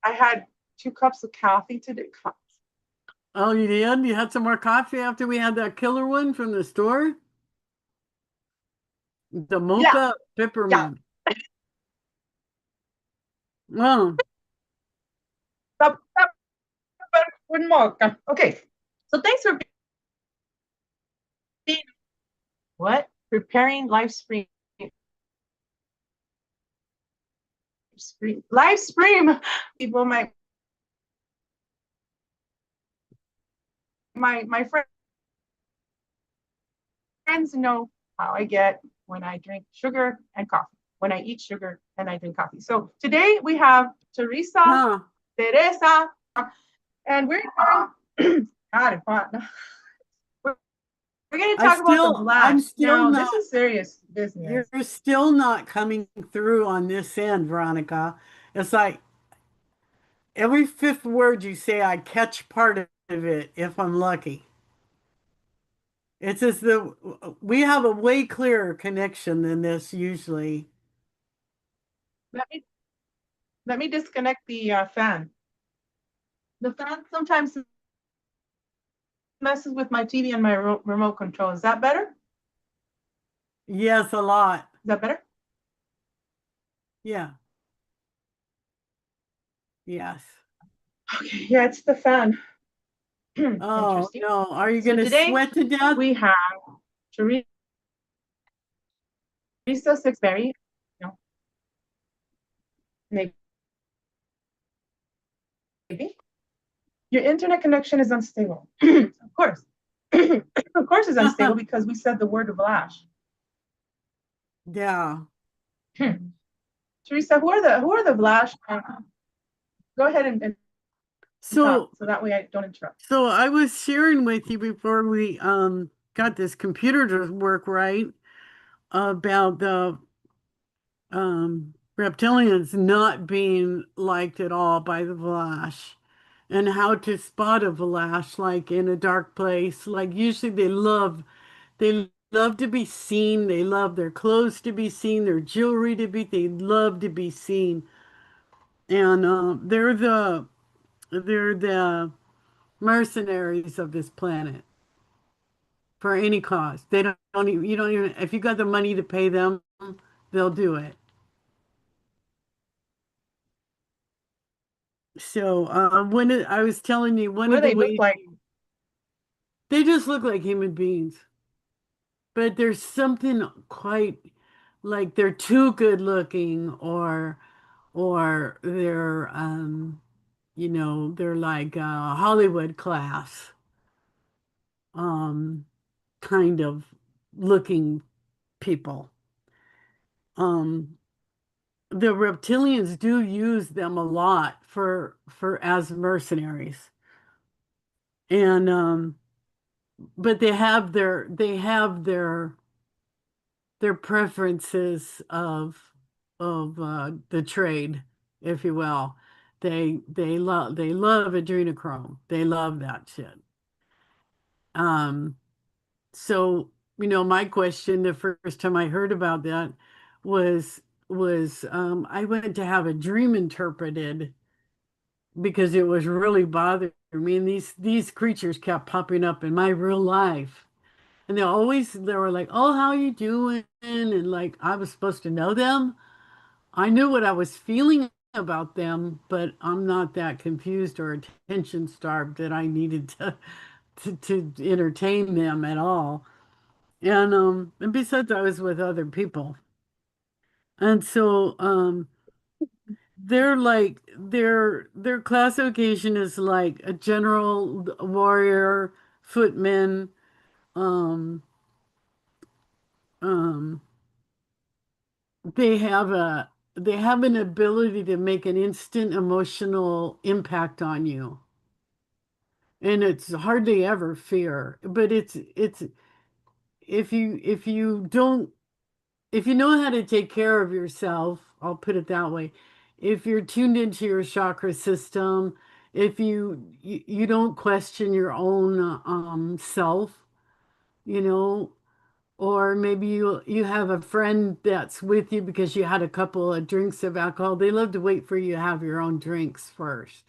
I had 2 cups of coffee today. Oh, you did? You had some more coffee after we had that killer one from the store? The Yeah, mocha yeah. peppermint. Oh, Cup with milk. Okay. So thanks for being what? Preparing live stream. People, my friends know how I get when I drink sugar and coffee. When I eat sugar and I drink coffee. So today we have Teresa, huh. Teresa, and we're God, we're going to talk about the I'm Vlash. still Now, this not, is serious you're business. still not coming through on this end, Veronica. It's like every fifth word you say, I catch part of it if I'm lucky. It's as the we have a way clearer connection than this usually. Let me let me disconnect the fan. The fan sometimes messes with my TV and my remote control. Is that better? Is Yes, a lot. that better? Yeah, yes. Okay, yeah, it's the fan. Oh, Interesting. no. Are you So going to today sweat to death? we have Teresa Sixberry. You know, maybe your internet connection is unstable. Of course. Of course it's unstable because we said the word of Vlash. Yeah. Teresa, who are the Vlash? Go ahead and talk So, so that way I don't interrupt. so I was sharing with you before we got this computer to work right about the reptilians not being liked at all by the Vlash and how to spot a Vlash like in a dark place. Like usually they love to be seen. They love their clothes to be seen, their jewelry to be, they love to be seen. And they're the mercenaries of this planet for any cause. They don't even, you don't even, if you got the money to pay them, they'll do it. So I was telling you one What do of the they look ways like? they just look like human beings, but there's something quite like they're too good looking or they're like Hollywood class um kind of looking people. Um the reptilians do use them a lot for as mercenaries. And but they have their preferences of the trade, if you will. They love adrenochrome. They love that shit. Um, so my question the first time I heard about that was was I went to have a dream interpreted because it was really bothering me, and these creatures kept popping up in my real life. And they were like, "Oh, how you doing?" And like I was supposed to know them. I knew what I was feeling about them, but I'm not that confused or attention starved that I needed to entertain them at all. And besides I was with other people. And so they're like their classification is like a general warrior, footman, um um they have an ability to make an instant emotional impact on you. And it's hardly ever fear, but it's if you don't if you know how to take care of yourself, I'll put it that way. If you're tuned into your chakra system, if you don't question your own self, you know, Or maybe you have a friend that's with you because you had a couple of drinks of alcohol. They love to wait for you to have your own drinks first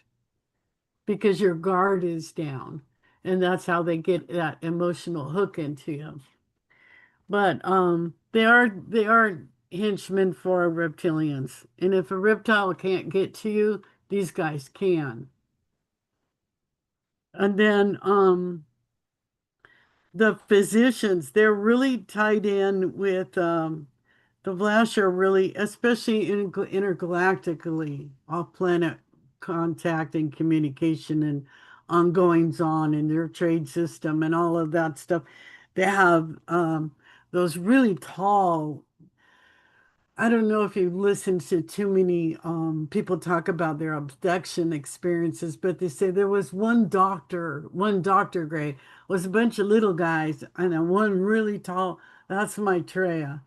because your guard is down. And that's how they get that emotional hook into you. But they are henchmen for reptilians. And if a reptile can't get to you, these guys can. And then the physicians, they're really tied in with the Vlash are really, especially intergalactically, off-planet contact and communication and ongoings on in their trade system and all of that stuff. They have those really tall. I don't know if you've listened to too many people talk about their abduction experiences, but they say there was one doctor grade was a bunch of little guys and then one really tall. That's my Treya.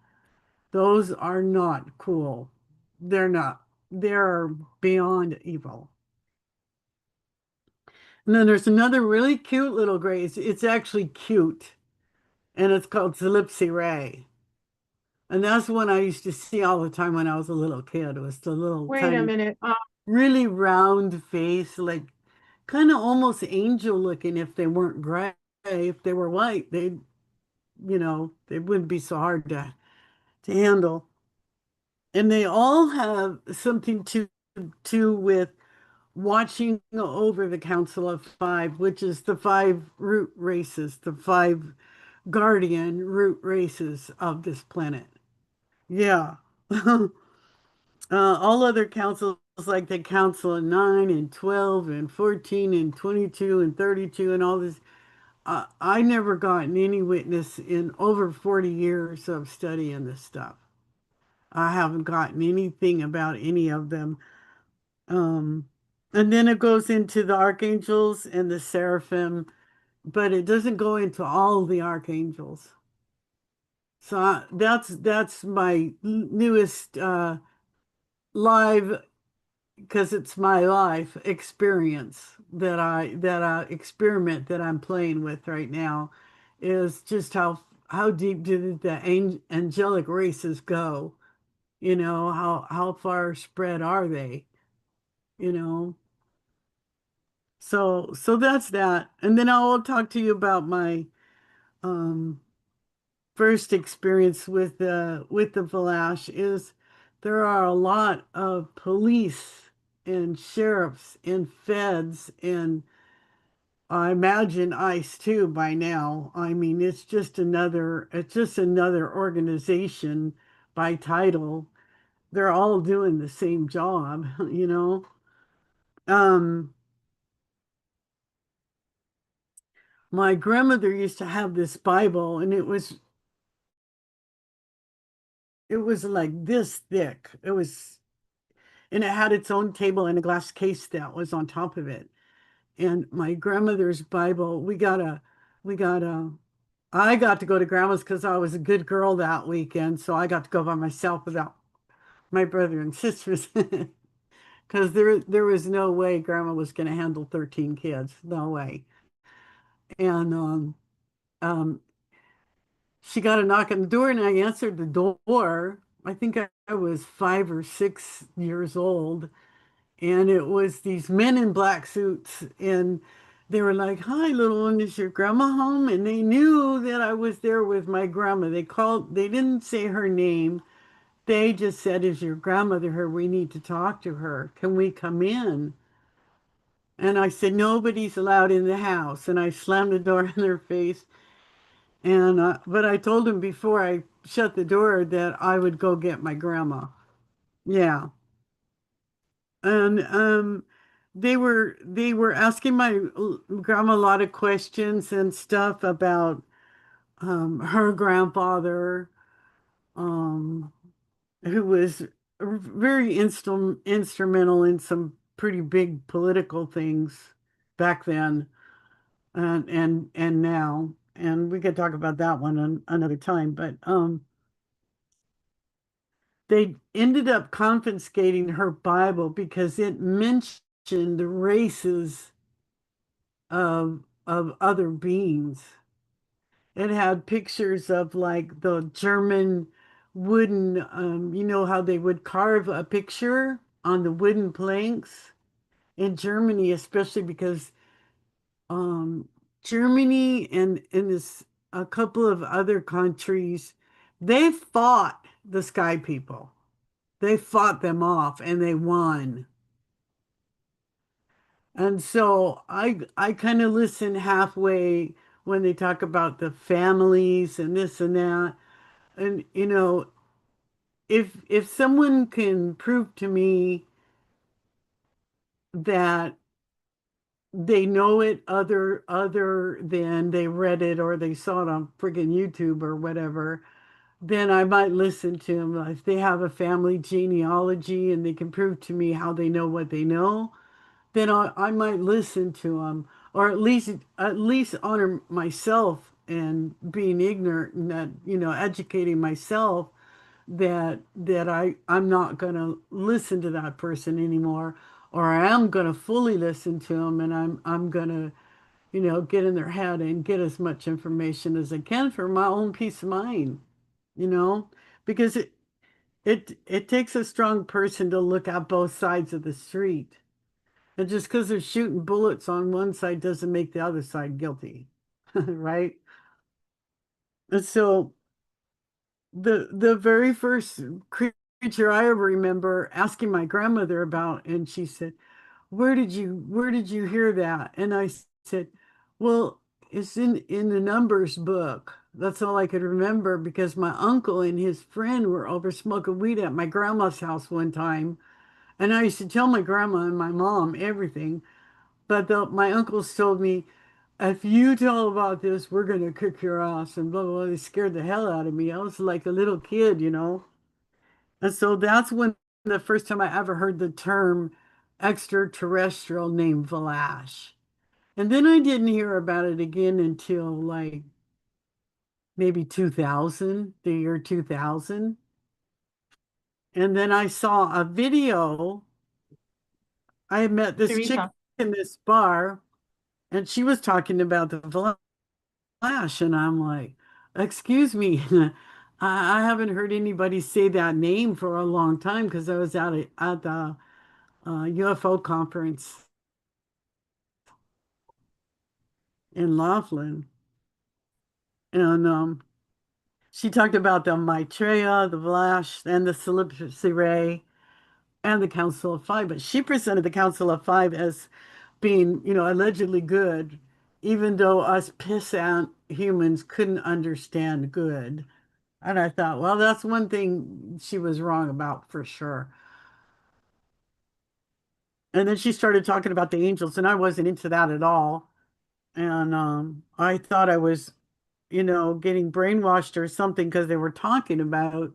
Those are not cool. They're not. They're beyond evil. And then there's another really cute little gray. It's actually cute, and it's called Calypsy Ray. And that's one I used to see all the time when I was a little kid. It was the little Wait a tiny, minute. really round face, like kind of almost angel looking if they weren't gray. If they were white, they wouldn't be so hard to handle. And they all have something to with watching over the Council of Five, which is the five root races, the five guardian root races of this planet. Yeah. All other councils, like the Council of Nine and 12 and 14 and 22 and 32 and all this, I never gotten any witness in over 40 years of studying this stuff. I haven't gotten anything about any of them. Um, and then it goes into the archangels and the seraphim, but it doesn't go into all the archangels. So that's my newest live, because it's my life experience that I experiment that I'm playing with right now, is just how deep do the angelic races go? How far spread are they? You know. So that's that. And then I'll talk to you about my um first experience with the Vlash is there are a lot of police and sheriffs and feds and I imagine ICE too by now. I mean, it's just another organization by title. They're all doing the same job, you know. Um, my grandmother used to have this Bible, and it was like this thick. And it had its own table and a glass case that was on top of it. And my grandmother's Bible, I got to go to grandma's because I was a good girl that weekend. So I got to go by myself without my brother and sisters. Because there was no way grandma was going to handle 13 kids. No way. And um, she got a knock on the door and I answered the door. I think I was 5 or 6 years old. And it was these men in black suits. And they were like, "Hi, little one, is your grandma home?" And they knew that I was there with my grandma. They didn't say her name. They just said, "Is your grandmother here? We need to talk to her. Can we come in?" And I said, "Nobody's allowed in the house." And I slammed the door in their face. But I told them before I shut the door that I would go get my grandma. Yeah. And they were asking my grandma a lot of questions and stuff about her grandfather, um, who was very instrumental in some pretty big political things back then and now. And we could talk about that one another time. But they ended up confiscating her Bible because it mentioned the races of other beings. it had pictures of like the German wooden, you know how they would carve a picture on the wooden planks in Germany, especially because um, Germany and this a couple of other countries, they fought the sky people. They fought them off and they won. And so I kind of listen halfway when they talk about the families and this and that. And you know, if someone can prove to me that they know it other than they read it or they saw it on friggin' YouTube or whatever, then I might listen to them. If they have a family genealogy and they can prove to me how they know what they know, then I might listen to them, or at least honor myself and being ignorant and that, educating myself that I'm not going to listen to that person anymore, or I am going to fully listen to them, and I'm going to, get in their head and get as much information as I can for my own peace of mind, you know, because it takes a strong person to look at both sides of the street. And just because they're shooting bullets on one side doesn't make the other side guilty, right? And so the very first creature I ever remember asking my grandmother about, and she said, "Where did you hear that?" And I said, "Well, it's in the Numbers book." That's all I could remember because my uncle and his friend were over smoking weed at my grandma's house one time, and I used to tell my grandma and my mom everything. But my uncles told me, if you tell about this, we're going to kick your ass and blah, blah, blah. They scared the hell out of me. I was like a little kid, you know? And so that's when the first time I ever heard the term extraterrestrial named Vlash. And then I didn't hear about it again until like maybe 2000, the year 2000. And then I saw a video. I had met this chick Teresa. in this bar, and she was talking about the Vlash, and I'm like, excuse me, I haven't heard anybody say that name for a long time because I was at the UFO conference in Laughlin, and she talked about the Maitreya, the Vlash, and the Cilici Ray, and the Council of Five. But she presented the Council of Five as being, allegedly good, even though us pissant humans couldn't understand good. And I thought, well, that's one thing she was wrong about for sure. And then she started talking about the angels, and I wasn't into that at all. And I thought I was, getting brainwashed or something because they were talking about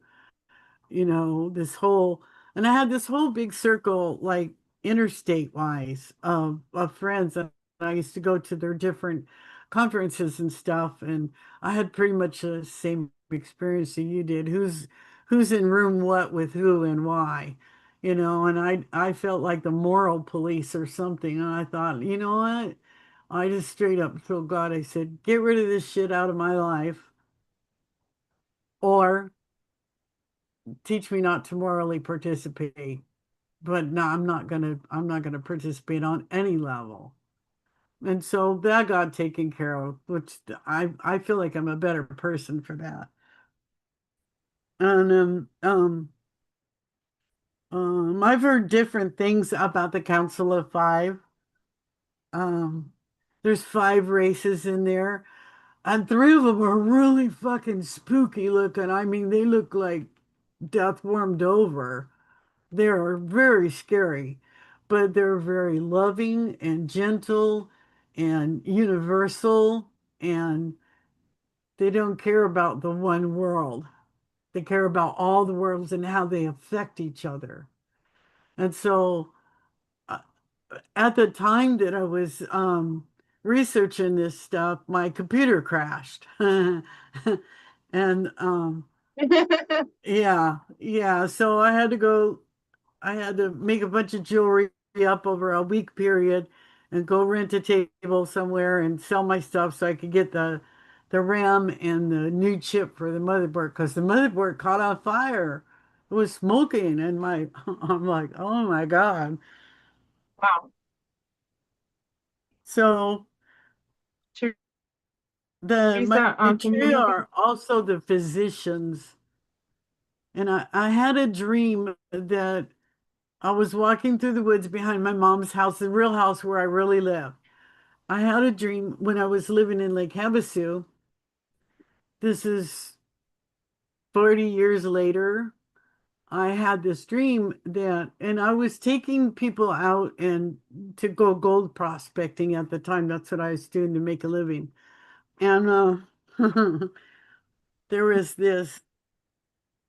this whole, and I had this whole big circle, like interstate wise, of friends. And I used to go to their different conferences and stuff. And I had pretty much the same experience that you did. Who's in room what with who and why, and I felt like the moral police or something. And I thought, you know what? I just straight up told God, I said, get rid of this shit out of my life, or teach me not to morally participate. But no, I'm not gonna participate on any level. And so that got taken care of, which I feel like I'm a better person for that. And I've heard different things about the Council of Five. Um, there's five races in there, and three of them are really fucking spooky looking. I mean, they look like death warmed over. They are very scary, but they're very loving and gentle and universal, and they don't care about the one world. They care about all the worlds and how they affect each other. And so, uh, at the time that I was researching this stuff, my computer crashed. And yeah, yeah. So I had to make a bunch of jewelry up over a week period and go rent a table somewhere and sell my stuff so I could get the the RAM and the new chip for the motherboard because the motherboard caught on fire. It was smoking, and my I'm like, oh my God. Wow. So the my Teresa, can you three repeat? are also the physicians. And I had a dream that I was walking through the woods behind my mom's house, the real house where I really live. I had a dream when I was living in Lake Havasu. This is 40 years later. I had this dream that, and I was taking people out and to go gold prospecting at the time. That's what I was doing to make a living. And there was this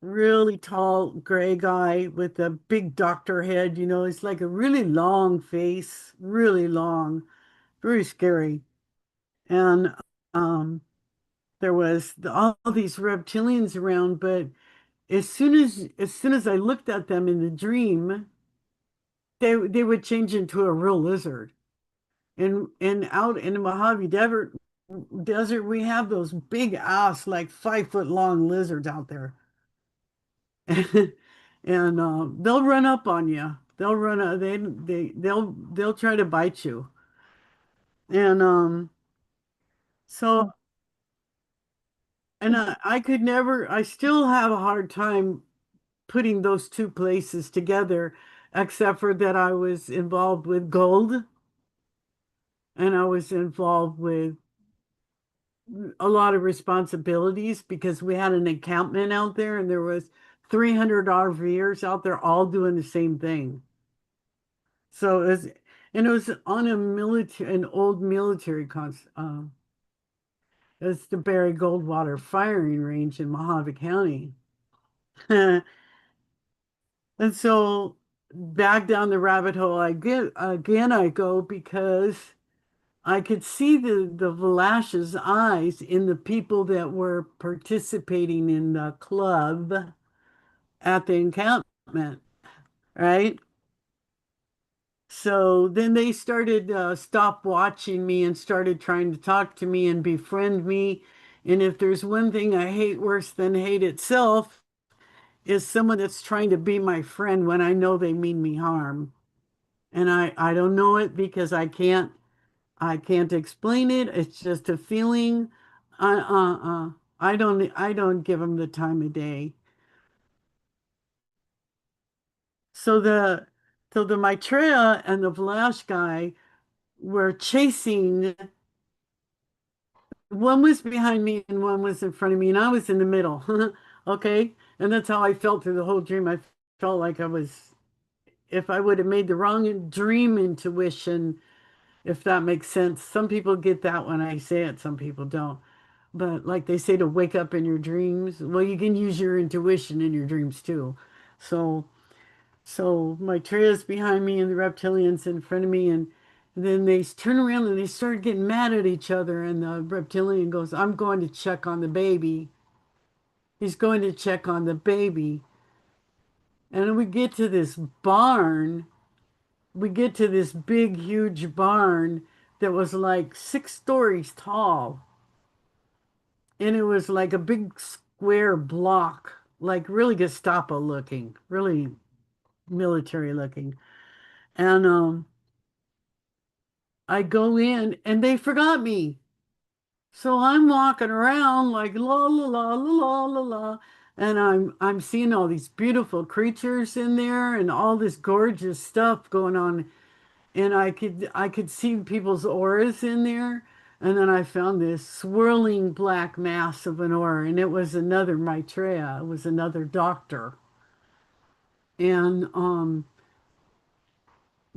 really tall gray guy with a big doctor head. It's like a really long face, really long, very scary. And um, there was all these reptilians around, but as soon as I looked at them in the dream, they would change into a real lizard. And out in the Mojave Desert, we have those big ass, like 5 foot long lizards out there. And they'll run up on you. They'll run. They'll try to bite you. And so and I could never. I still have a hard time putting those two places together, except for that I was involved with gold and I was involved with a lot of responsibilities because we had an encampment out there and there was 300 RVers out there all doing the same thing. So it was on an old military it's the Barry Goldwater firing range in Mojave County. And so back down the rabbit hole I get again I go because I could see the Vlash's eyes in the people that were participating in the club at the encampment, right? So then they started stop watching me and started trying to talk to me and befriend me. And if there's one thing I hate worse than hate itself, is someone that's trying to be my friend when I know they mean me harm. And I don't know it because I can't explain it. It's just a feeling. I don't give them the time of day. So the Maitreya and the Vlash guy were chasing. One was behind me and one was in front of me, and I was in the middle. Okay. And that's how I felt through the whole dream. I felt like if I would have made the wrong dream intuition, if that makes sense. Some people get that when I say it, some people don't. But like they say to wake up in your dreams, well, you can use your intuition in your dreams too. So so Maitreya's behind me and the reptilians in front of me, and then they turn around and they start getting mad at each other. And the reptilian goes, I'm going to check on the baby. He's going to check on the baby. And then we get to this barn. We get to this big, huge barn that was like 6 stories tall. And it was like a big square block, like really Gestapo looking, really military looking. And I go in and they forgot me. So I'm walking around like la la la la la la la. And I'm seeing all these beautiful creatures in there and all this gorgeous stuff going on. And I could see people's auras in there. And then I found this swirling black mass of an aura, and it was another Maitreya. It was another doctor. And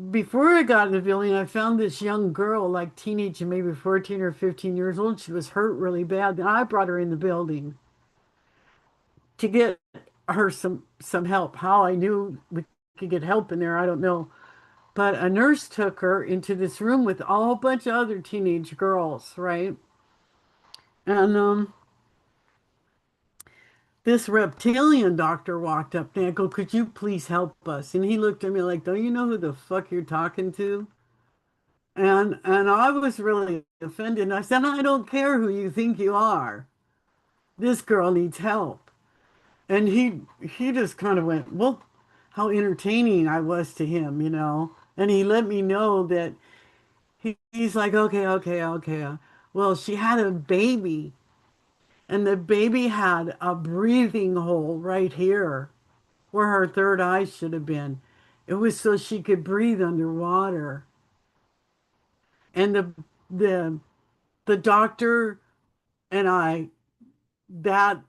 before I got in the building, I found this young girl, like teenage, maybe 14 or 15 years old. She was hurt really bad. And I brought her in the building to get her some help. How I knew we could get help in there, I don't know. But a nurse took her into this room with a whole bunch of other teenage girls, right? And this reptilian doctor walked up and I go, could you please help us? And he looked at me like, don't you know who the fuck you're talking to? And I was really offended. I said, I don't care who you think you are. This girl needs help. And he just kind of went, well, how entertaining I was to him, you know. And he let me know that he's like, okay, okay, okay. Well, she had a baby, and the baby had a breathing hole right here where her third eye should have been. It was so she could breathe underwater. And the the doctor and I, that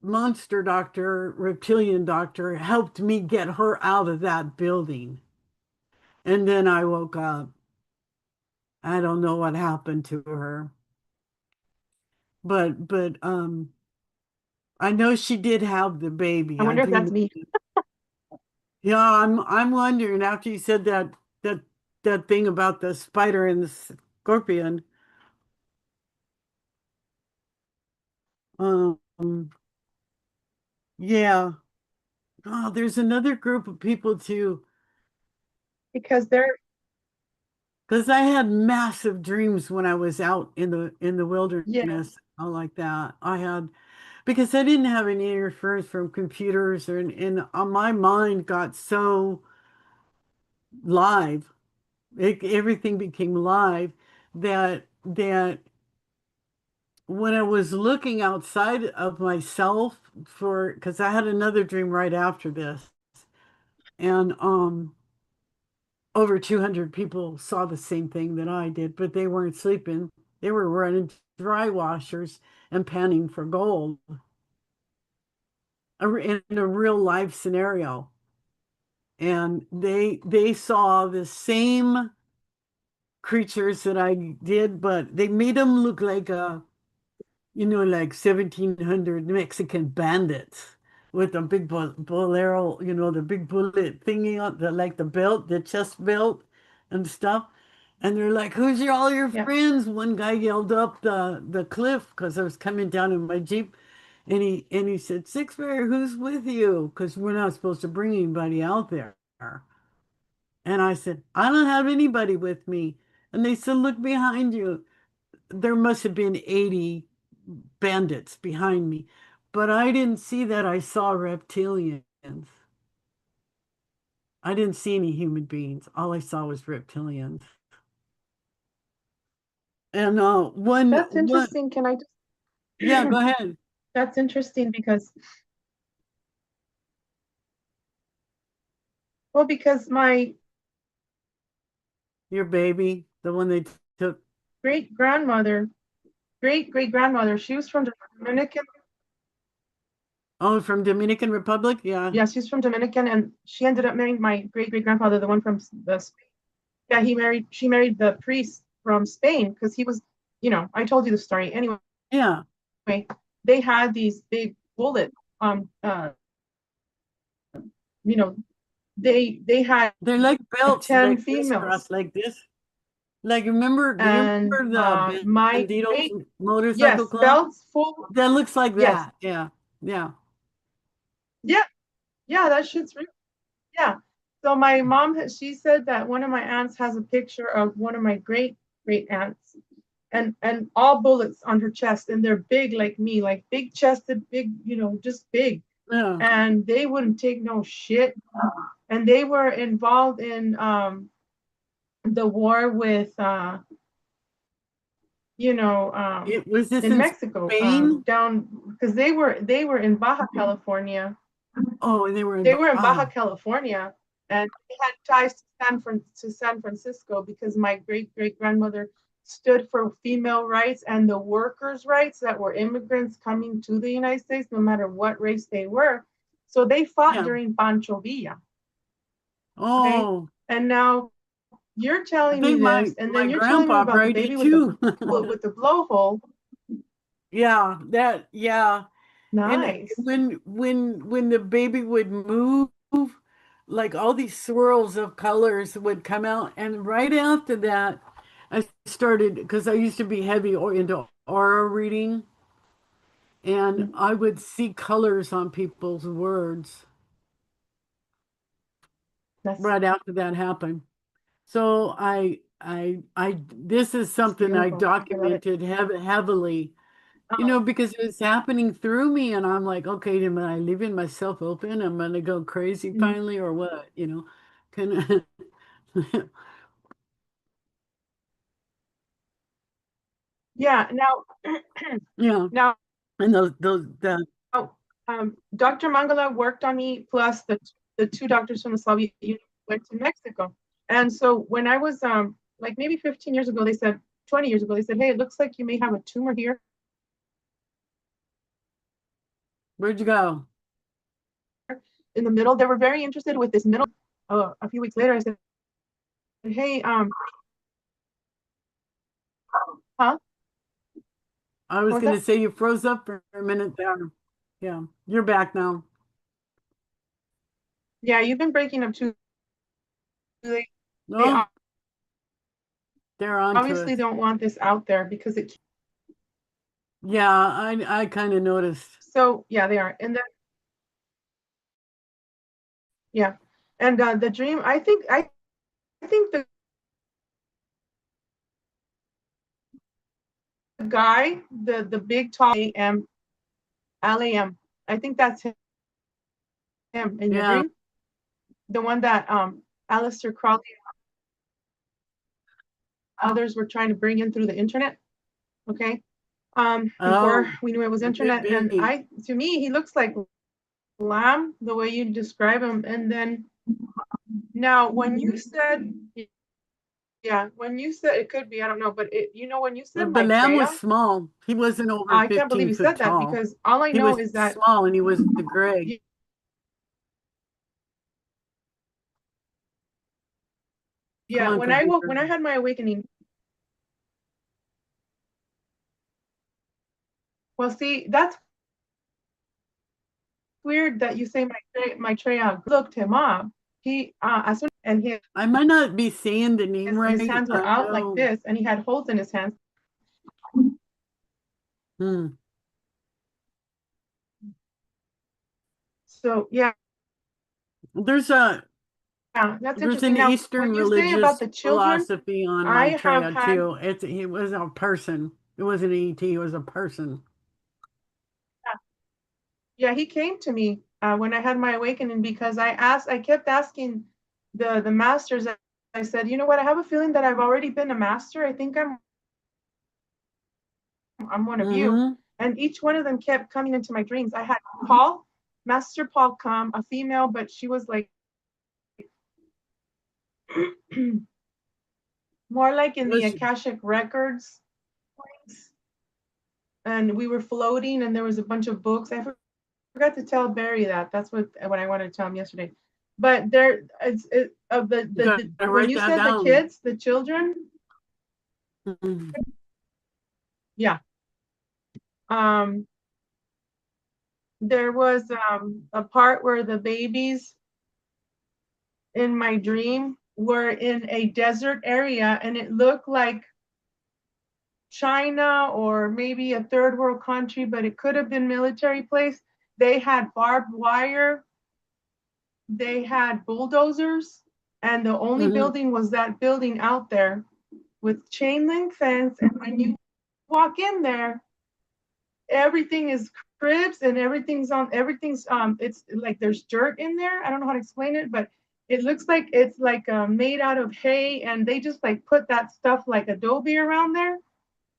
monster doctor, reptilian doctor, helped me get her out of that building. And then I woke up. I don't know what happened to her. But I know she did have the I baby. I wonder if do that's know. me. Yeah, I'm wondering after you said that that thing about the spider and the scorpion. Um, yeah. Oh, there's another group of people too. Because they're, Because I had massive dreams when I was out in the yeah, wilderness, all like that. I had because I didn't have any interference from computers and my mind got so live. Everything became live that when I was looking outside of myself for because I had another dream right after this, and over 200 people saw the same thing that I did, but they weren't sleeping. They were running dry washers and panning for gold in a real life scenario. And they saw the same creatures that I did, but they made them look like like 1700 Mexican bandits with a big bolero, the big bullet thingy on the like the belt, the chest belt and stuff. And they're like, "Who's all your yeah. friends?" One guy yelled up the cliff because I was coming down in my Jeep, and he said, "Six Bear, who's with you?" Because we're not supposed to bring anybody out there. And I said, "I don't have anybody with me." And they said, "Look behind you." There must have been 80 bandits behind me, but I didn't see that. I saw reptilians. I didn't see any human beings. All I saw was reptilians. And That's one, interesting. Can I just, yeah, go ahead. that's interesting because, well, because my Your baby, the one they took. great grandmother, great great grandmother, she was from the Dominican. Oh, from Dominican Republic. Yeah, Yeah, she's from Dominican, and she ended up marrying my great great grandfather, the one from the, yeah, she married the priest from Spain because he was, I told you the story. Anyway, yeah. they had these big bullets. Um, uh, you know, they had They're like belts, 10 like crisscross, females. like this. Like remember? Do you And remember the my Banditos great, motorcycle yes, club? belts full. That looks like Yes. that. Yeah, yeah, Yeah. Yeah. That shit's real. Yeah. So my mom, she said that one of my aunts has a picture of one of my great great aunts, and all bullets on her chest, and they're big like me, like big chested, big, just big. yeah. And they wouldn't take no shit. And they were involved in the war with It was this in in Mexico, Spain. down because they were in Baja California. Oh, and they were in They were in Baja Baja. California, and they had ties to San Francisco because my great great grandmother stood for female rights and the workers' rights that were immigrants coming to the United States, no matter what race they were. So they fought Yeah. during Pancho Villa, right? Oh, And now you're I telling me think this, my and my then you're telling me grandpa about the probably baby did with the too. blowhole. Yeah, that yeah. And Nice. when the baby would move, like all these swirls of colors would come out. And right after that, I started because I used to be heavy or into aura reading, and I would see colors on people's words That's right after that happened. So this is It's something I beautiful. I love it. documented heavily, Um, because it was happening through me, and I'm like, okay, am I leaving myself open? I'm gonna go crazy mhm. finally, or what? Can Yeah. Now, yeah, now, and those the Dr. Mangala worked on me, plus the two doctors from the Soviet Union went to Mexico. And so when I was like maybe 15 years ago, they said, 20 years ago, they said, hey, it looks like you may have a tumor here where'd you go? in the middle. They were very interested with this middle. A few weeks later, I said, hey, huh? I What was was gonna that? say you froze up for a minute there. Yeah, you're back now. Yeah, you've been breaking up too. They Oh, they're on to obviously us. don't want this out there because it. Yeah, I kind of noticed. So yeah, they are. And then yeah, and the dream. I think the guy, the big tall AM LAM. I think that's him in your Yeah. dream. The one that Aleister Crowley and others were trying to bring in through the internet. Okay. Before Oh, we knew it was it could internet. And be. to me, he looks like Lamb, the way you describe him. And then now when you said, yeah, when you said it could be, I don't know, but when you said But Lamb was Maitreya, small. He wasn't over I can't believe 15 you foot said that tall. because all I He know was is that, small and he was the gray. Come yeah, on, computer. when I had my awakening, well, see, that's weird that you say Maitreya looked him up. He, as soon and I might not be saying the name his right. hands were I out like know. this, and he had holes in his hands. Hmm. So yeah, There's a yeah, that's there's interesting. an Now, Eastern when you say about religious the children, philosophy on I have Maitreya had, too. It was a person. It wasn't an ET, it was a person. yeah, he came to me when I had my awakening because I kept asking the masters. I said, you know what? I have a feeling that I've already been a master. I think I'm one of you. Mm-hmm. And each one of them kept coming into my dreams. I had Paul, Master Paul come, a female, but she was like more like in the Was Akashic records. And we were floating and there was a bunch of books. I forgot to tell Barry that. That's what I wanted to tell him yesterday. But there, of you gotta when write you that said the down. kids, the children, Mhm. yeah. Um, there was a part where the babies in my dream were in a desert area and it looked like China or maybe a third world country, but it could have been military place. They had barbed wire, they had bulldozers, and the only Mhm. building was that building out there with chain link fence. And when you walk in there, everything is cribs and everything's it's like there's dirt in there. I don't know how to explain it, but it looks like it's like made out of hay and they just like put that stuff like adobe around there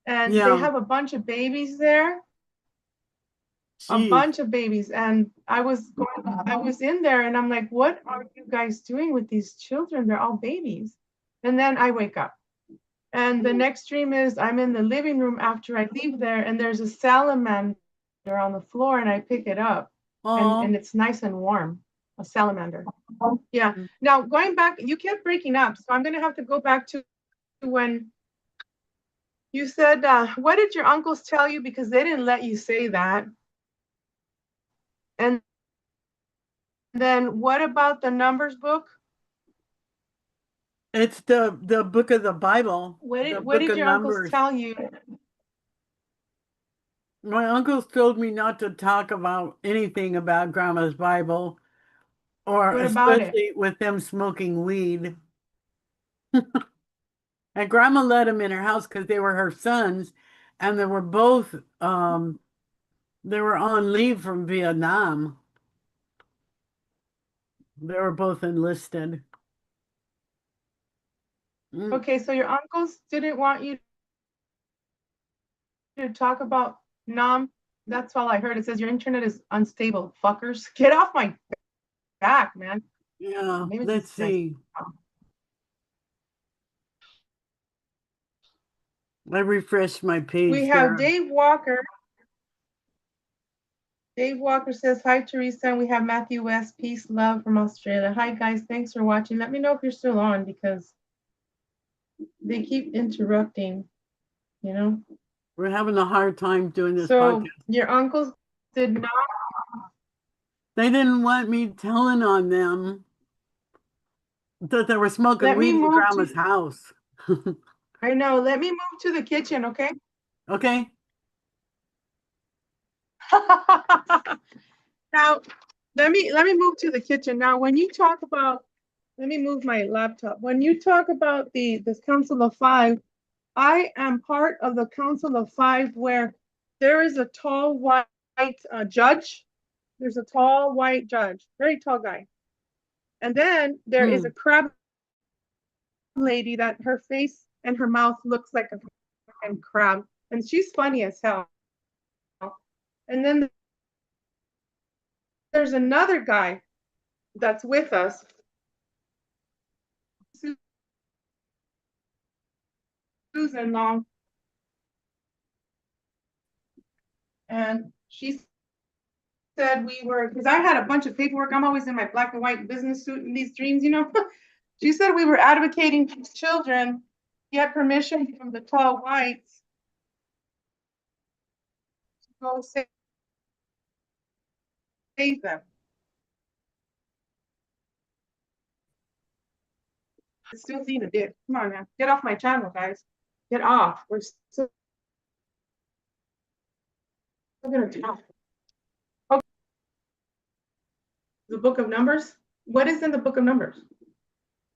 and they Yeah, have a bunch of babies there, a jeez. bunch of babies. And I was in there and I'm like, what are you guys doing with these children? They're all babies. And then I wake up. And the next dream is I'm in the living room after I leave there, and there's a salamander on the floor, and I pick it up, and Oh, it's nice and warm, a salamander. Yeah. Now going back, you kept breaking up, so I'm gonna have to go back to when you said, "What did your uncles tell you?" Because they didn't let you say that. And then what about the numbers book? it's the book of the Bible, the What book did of your uncles Numbers. tell you? My uncles told me not to talk about anything about Grandma's Bible, or What about it? especially with them smoking weed. And grandma let them in her house because they were her sons, and they were both they were on leave from Vietnam. They were both enlisted. Mm, Okay, so your uncles didn't want you to talk about Nam. That's all I heard. It says your internet is unstable, fuckers. Get off my back, man. yeah, Maybe this let's is nice. see. I refreshed my We page have there. Dave Walker. Dave Walker says, hi, Teresa. And we have Matthew West. Peace, love from Australia. Hi, guys. Thanks for watching. Let me know if you're still on because they keep interrupting, you know? We're having a hard time doing this So podcast. your uncles did not. They didn't want me telling on them that they were smoking Let me weed in move to, grandma's house. I know, let me move to the kitchen, okay? Okay. Now, let me move to the kitchen. Now, when you talk about, let me move my laptop. When you talk about this Council of Five, I am part of the Council of Five where there is a tall white judge. There's a tall white judge, very tall guy. And then there is Hmm. a crab lady that her face and her mouth looks like a fucking crab. And she's funny as hell. And then there's another guy that's with us, Susan Long, and she said we were, because I had a bunch of paperwork. I'm always in my black and white business suit in these dreams, you know. She said we were advocating for children, get permission from the tall whites to go save them. It's still seeing a dick. Come on, man. Get off my channel, guys. Get off. We're still gonna talk. Okay. The book of Numbers. What is in the book of Numbers?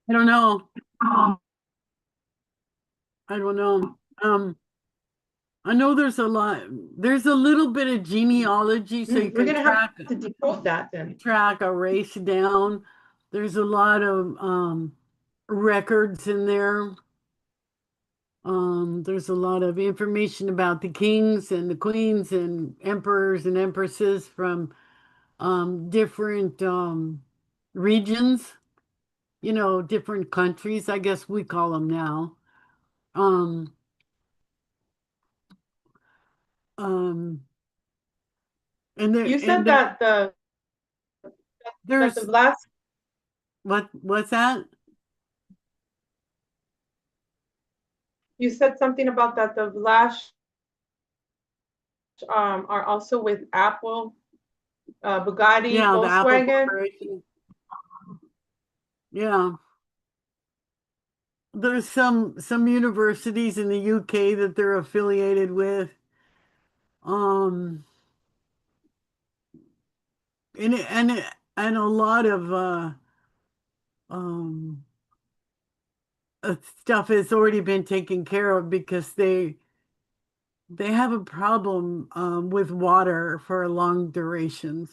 I don't know. I don't know. I know there's a lot. There's a little bit of genealogy, so you We're can gonna have to decode that then. track a race down. There's a lot of records in there. There's a lot of information about the kings and the queens and emperors and empresses from different regions, different countries, I guess we call them now. Um, um, and there You and said there that the there's last what's that? you said something about that the Vlash are also with Apple, Bugatti, Yeah, the Apple Volkswagen. Corporation. Yeah. There's some universities in the UK that they're affiliated with. Um, and a lot of um stuff has already been taken care of because they have a problem with water for long durations,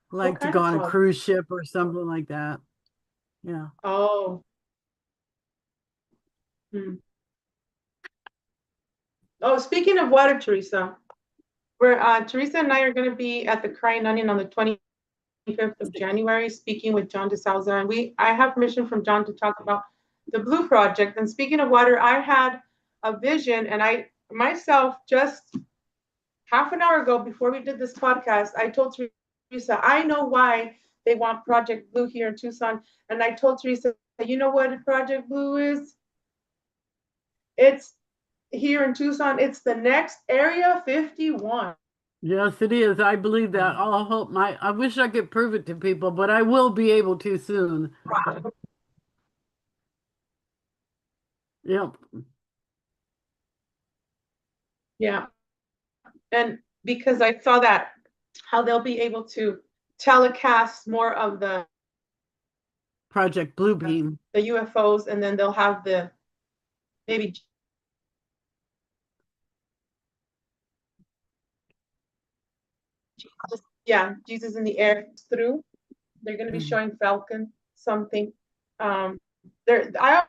What like to kind go of on a problem? cruise ship or something like that. Yeah. Oh. Hmm. Oh, speaking of water, Teresa, we're Teresa and I are going to be at the Crying Onion on the 25th of January, speaking with John DeSalza, and I have permission from John to talk about the Blue Project. And speaking of water, I had a vision, and I myself just half an hour ago before we did this podcast, I told Teresa, I know why they want Project Blue here in Tucson. And I told Teresa, you know what Project Blue is? It's here in Tucson. It's the next Area 51. Yes, it is. I believe that. I wish I could prove it to people, but I will be able to soon. Yep. Yeah. And because I saw that, how they'll be able to telecast more of the Project Bluebeam. the UFOs, and then they'll have the maybe Jesus, yeah, Jesus in the air through. They're going to be Mhm. showing Falcon something. There, I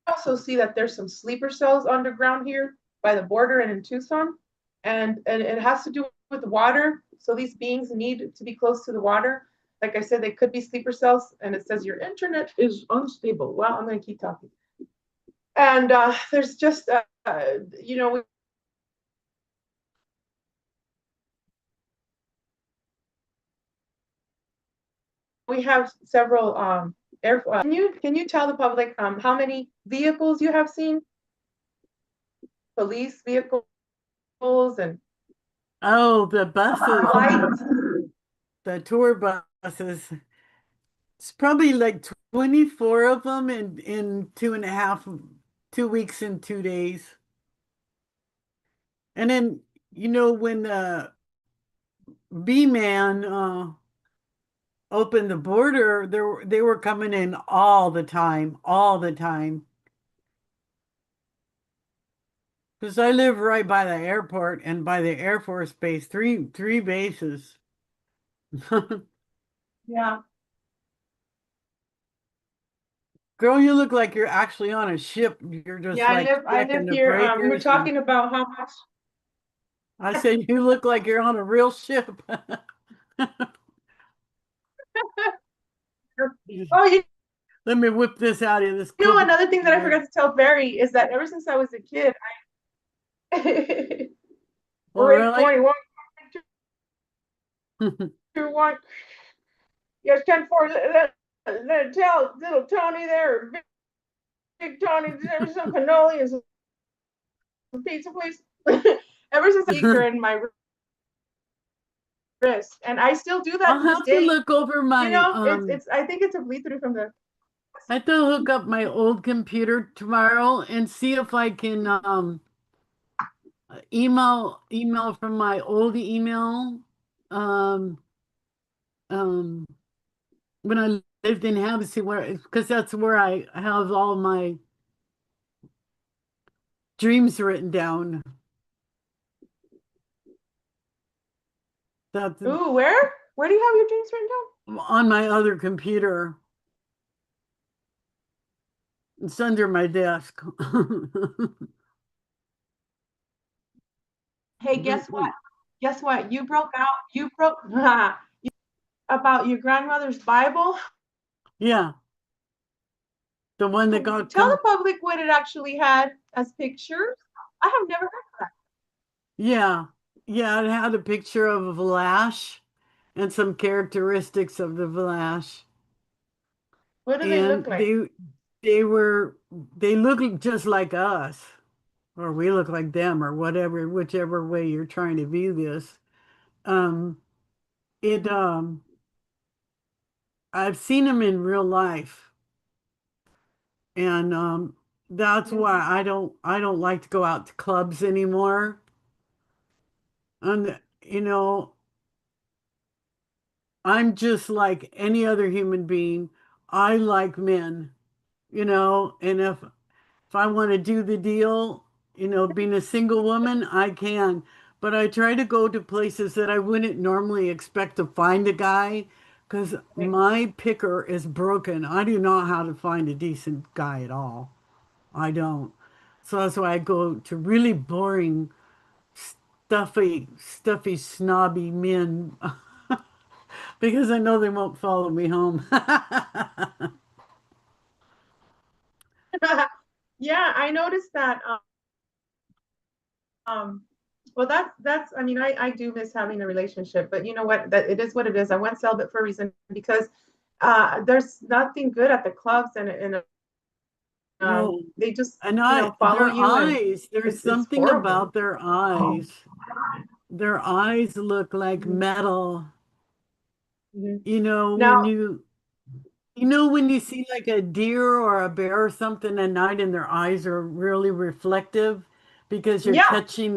also see that there's some sleeper cells underground here by the border and in Tucson, and it has to do with water. So these beings need to be close to the water. Like I said, they could be sleeper cells, and it says your internet is unstable. Well, I'm going to keep talking. And there's just, you know, we have several air. Can you tell the public how many vehicles you have seen? Police vehicles and Oh, the buses, lights. the tour buses. It's probably like 24 of them in 2.5, 2 weeks and 2 days. And then, when B-Man opened the border, they were coming in all the time, all the time. Because I live right by the airport and by the Air Force Base, three bases. Yeah, Girl, you look like you're actually on a ship. You're yeah. just I like live. I checking live the here. We're breakers, and talking about how much. I said you look like you're on a real ship. Oh, you Let me whip this out of this know, COVID another thing that I year. forgot to tell Barry is that ever since I was a kid, I Oh, rate really? 21, 2, 1. Yes, 10 4. Let tell little Tony there, big Tony, there's some cannoli and some pizza, please. Ever since speaker in my wrist, and I still do that I'll to this have to day. look over You my know, it's. I think it's a bleed through from the. I have to hook up my old computer tomorrow and see if I can email from my old email um um when I lived in Havasu, where because that's where I have all my dreams written down. That's Ooh, where? Where do you have your dreams written on my other computer. It's under my desk. down? Hey, guess what? Guess what? You broke out. You broke about your grandmother's Bible. Yeah, the one that got Tell the come. public what it actually had as pictures. I have never heard of that. Yeah, yeah, it had a picture of a Vlash and some characteristics of the Vlash. What do they And look like? they look just like us, or we look like them, or whatever, whichever way you're trying to view this. Um, it I've seen them in real life, and that's Yeah. why I don't like to go out to clubs anymore. And I'm just like any other human being. I like men, and if I want to do the deal, being a single woman, I can. But I try to go to places that I wouldn't normally expect to find a guy because my picker is broken. I do not know how to find a decent guy at all. I don't. So that's why I go to really boring, stuffy, snobby men because I know they won't follow me home. Yeah, I noticed that. Um, well, that's. I mean, I do miss having a relationship, but you know what? That it is what it is. I went celibate for a reason because there's nothing good at the clubs, and No. they just And follow their you, and eyes, there's it's something horrible. about their eyes. Their eyes look like Mhm. metal. Mhm. You know, Now, when you see like a deer or a bear or something at night and their eyes are really reflective because you're yeah, touching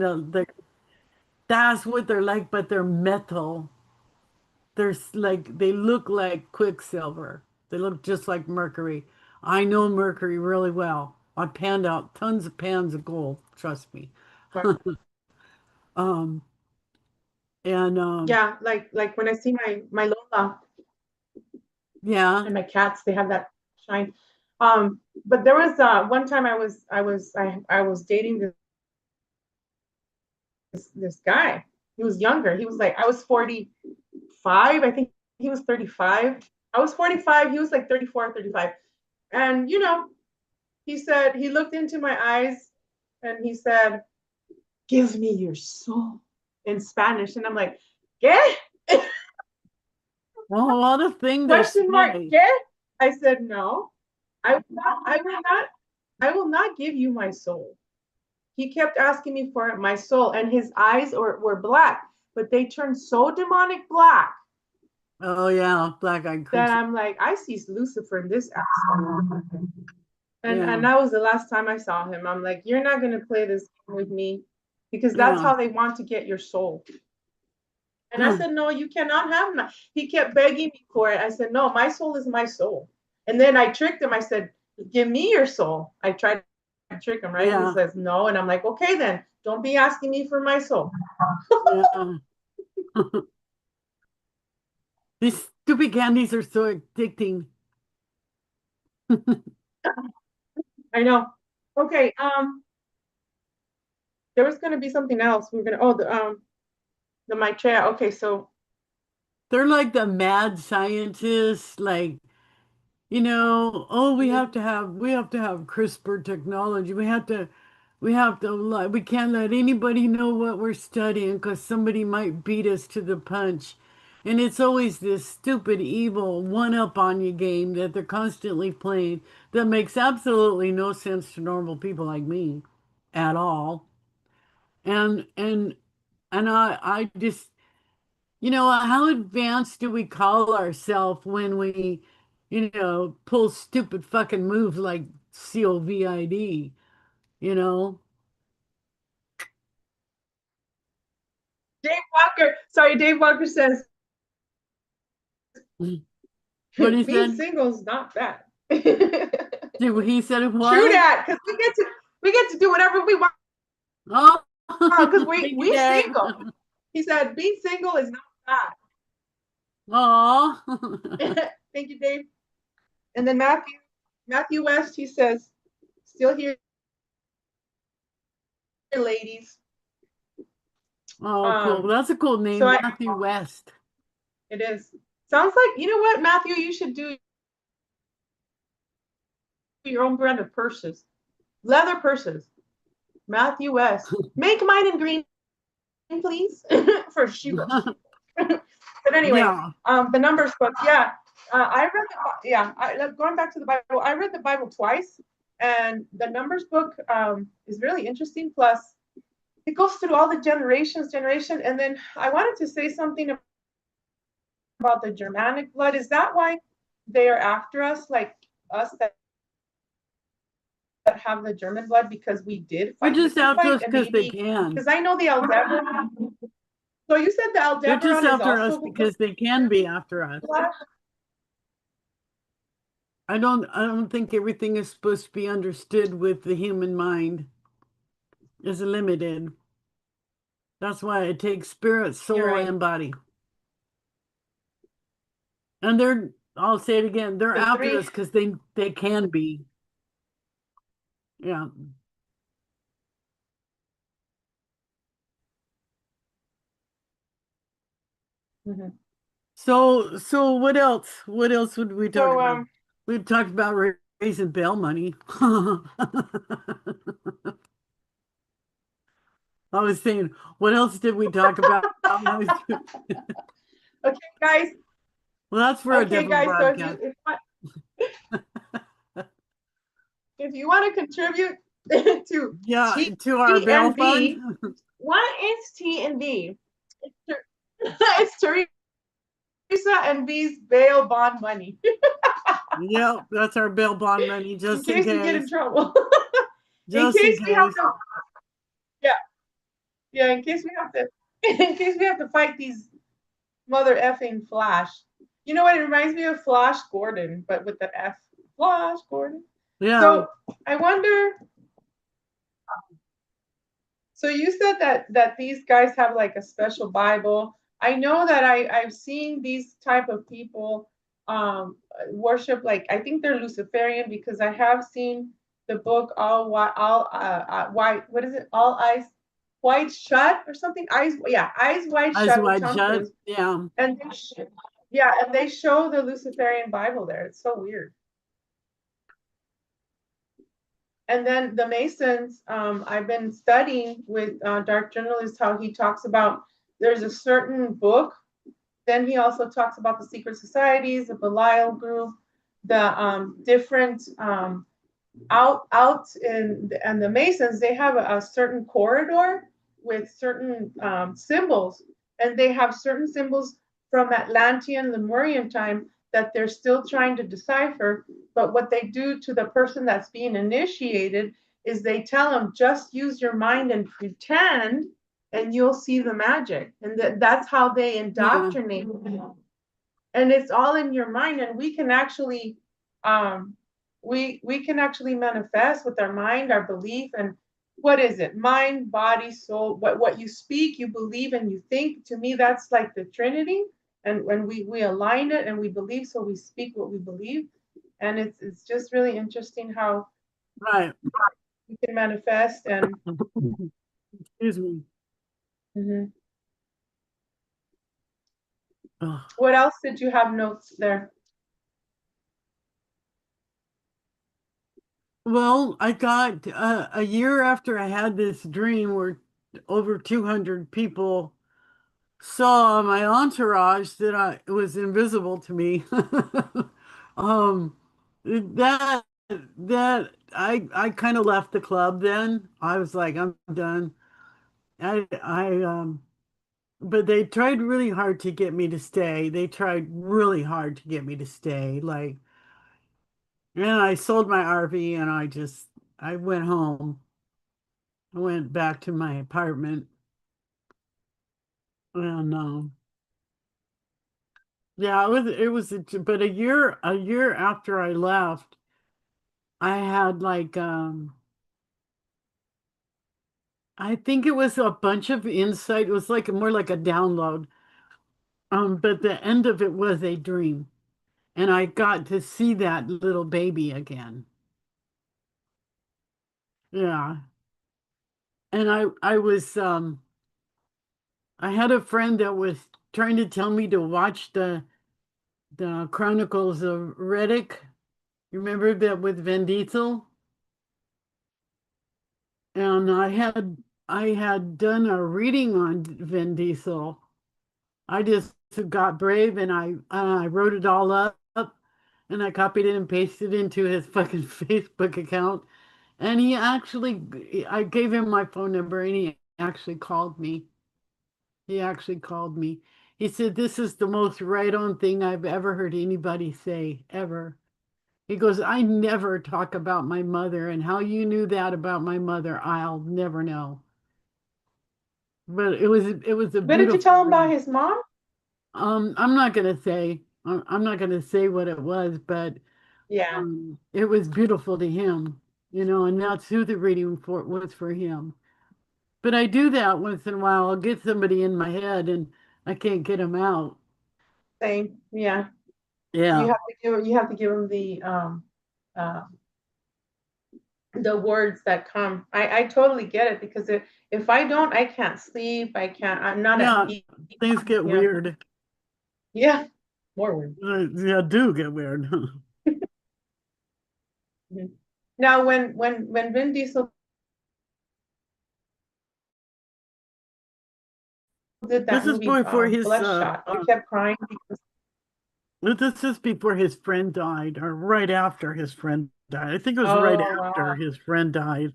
that's what they're like, but they're metal. Like they look like quicksilver. They look just like mercury. I know mercury really well. I panned out tons of pans of gold, trust me. But Um, and yeah, like when I see my Lola yeah. and my cats, they have that shine. But there was one time I was dating this guy. He was younger. He was like I was 45. I think he was 35. I was 45. He was like 34 35. And he said he looked into my eyes and he said, "Give me your soul," in Spanish. And I'm like, ¿Qué? Well, what a thing to Question mark, say. ¿Qué? I said, "No, I will not give you my soul." He kept asking me for my soul, and his eyes were black, but they turned so demonic black Oh yeah, black-eyed that creature. I'm like, I see Lucifer in this asshole. And Yeah, that was the last time I saw him. I'm like, you're not gonna play this game with me because that's yeah. how they want to get your soul. And I said, no, you cannot have my. He kept begging me for it. I said, no, my soul is my soul. And then I tricked him. I said, give me your soul. I tried to trick him, right? He Yeah, says, no. And I'm like, okay, then don't be asking me for my soul. yeah. These stupid candies are so addicting. I know. Okay. There was gonna be something else. We are gonna. Oh, the my chair. Okay, so They're like the mad scientists, like, oh, we have to have CRISPR technology. We can't let anybody know what we're studying because somebody might beat us to the punch. And it's always this stupid, evil one-up on you game that they're constantly playing that makes absolutely no sense to normal people like me at all. And I just, how advanced do we call ourselves when we, pull stupid fucking moves like COVID, you know? Dave Walker. Sorry, Dave Walker says What he being said? single is not bad. True He said what? that, because we get to do whatever we want Oh, because we thank you, we Dave. single. He said being single is not Oh, bad. Thank you, Dave. And then Matthew West, he says, still here, ladies. oh, cool. Um, That's a cool so name, Matthew West. it is. Sounds like what, Matthew, you should do your own brand of purses, leather purses. Matthew West, make mine in green, please, for Sheila. But anyway, Yeah. the numbers book, yeah. I read going back to the Bible, I read the Bible twice, and the numbers book is really interesting. Plus, it goes through all the generation, and then I wanted to say something about the Germanic blood. Is that why they are after us, like us that have the German blood, because we did They're fight the just good after fight, us and because they maybe can. because I know the Aldebaran. So you said the They're just Aldebaran is after us also because they can be after us. blood? I don't think everything is supposed to be understood with the human mind. Is limited. That's why it takes spirit, You're soul, right. and body. And I'll say it again, they're The after three. us because they can be. Yeah. Mhm. So what else? What else would we talk So about? We talked about raising bail money. I was saying, what else did we talk about? okay, guys. Well, that's for a Okay, different guys. So broadcast. if you want to contribute to Yeah, T to our bail and fund. B, what is T and B? It's Teresa and B's bail bond money, Yep, that's our bail bond money, in just in case we get in case. trouble. In Just in case we have case. to, yeah, yeah. In case we have to, in case we have to fight these Mother effing Flash. You know what? It reminds me of Flash Gordon, but with the F. Flash Gordon. Yeah, So I wonder. So you said that these guys have like a special Bible. I know that I've seen these type of people worship, like I think they're Luciferian, because I have seen the book White, what is it, All Eyes Wide Shut or something, eyes, yeah, Eyes Wide eyes Shut with wide Tom shut. Cruise, Yeah. and yeah, and they show the Luciferian Bible there. It's so weird. And then the Masons, I've been studying with Dark Journalist how he talks about there's a certain book. Then he also talks about the secret societies, the Belial group, the different out in and the Masons. They have a certain corridor with certain symbols, and they have certain symbols from Atlantean, Lemurian time that they're still trying to decipher. But what they do to the person that's being initiated is they tell them just use your mind and pretend, and you'll see the magic. And that's how they Yeah. indoctrinate. And it's all in your mind, and we can actually um we can actually manifest with our mind, our belief. And what is it? Mind, body, soul. What you speak, you believe, and you think. To me, that's like the Trinity. And when we align it and we believe, so we speak what we believe. And it's just really interesting how Right. we can manifest. And Excuse me. mhm. Ugh. What else did you have notes there? Well, I got a year after I had this dream where over 200 people saw my entourage that I it was invisible to me. Um, that I kind of left the club then. I was like, I'm done. I but they tried really hard to get me to stay. They tried really hard to get me to stay. Like, and I sold my RV and I went home. I went back to my apartment. And yeah, but a year after I left, I had like I think it was a bunch of insight. It was like more like a download. But the end of it was a dream. And I got to see that little baby again. Yeah. And I had a friend that was trying to tell me to watch the Chronicles of Riddick. You remember that with Vin Diesel? And I had done a reading on Vin Diesel. I just got brave and I wrote it all up and I copied it and pasted it into his fucking Facebook account. And I gave him my phone number and he actually called me. He actually called me. He said, "This is the most right on thing I've ever heard anybody say, ever." He goes, "I never talk about my mother, and how you knew that about my mother, I'll never know." But it was a What did you beautiful tell him about dream. his mom? I'm not gonna say what it was, but Yeah, it was beautiful to him, and that's who the reading for was for him. But I do that once in a while. I'll get somebody in my head and I can't get them out. same. Yeah. Yeah. You have to give them uh, the words that come. I totally get it, because if I don't, I can't sleep. I'm not at Yeah, peace. things get Yeah, weird. yeah, more words. Yeah, do get weird. Mhm. Now, when Vin Diesel did This that is movie before his Bloodshot, I kept crying because this is before his friend died, or right after his friend died. I think it was right oh after wow, his friend died.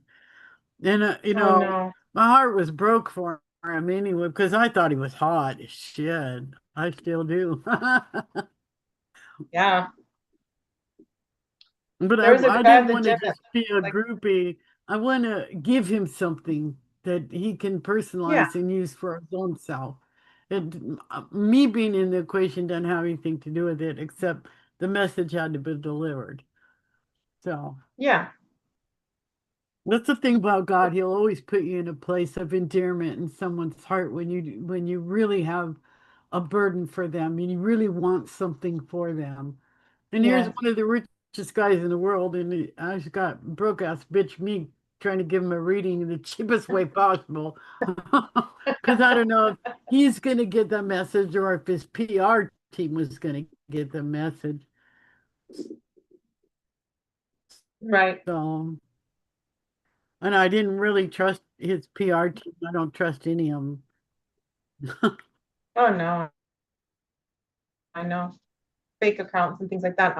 And oh no, my heart was broke for him anyway, because I thought he was hot as shit. I still do. yeah. But I, There was a I guy at didn't the want to gym that just be a like, groupie. I want to give him something that he can yeah, personalize and use for his own self. it, me being in the equation doesn't have anything to do with it, except the message had to be delivered. So Yeah. that's the thing about God. He'll always put you in a place of endearment in someone's heart when you really have a burden for them and you really want something for them. And here's Yes. one of the richest guys in the world, and I just got broke ass bitch me trying to give him a reading in the cheapest way possible. Because I don't know if he's going to get the message or if his PR team was going to get the message. Right. So, and I didn't really trust his PR team. I don't trust any of them. Oh no, I know. Fake accounts and things like that.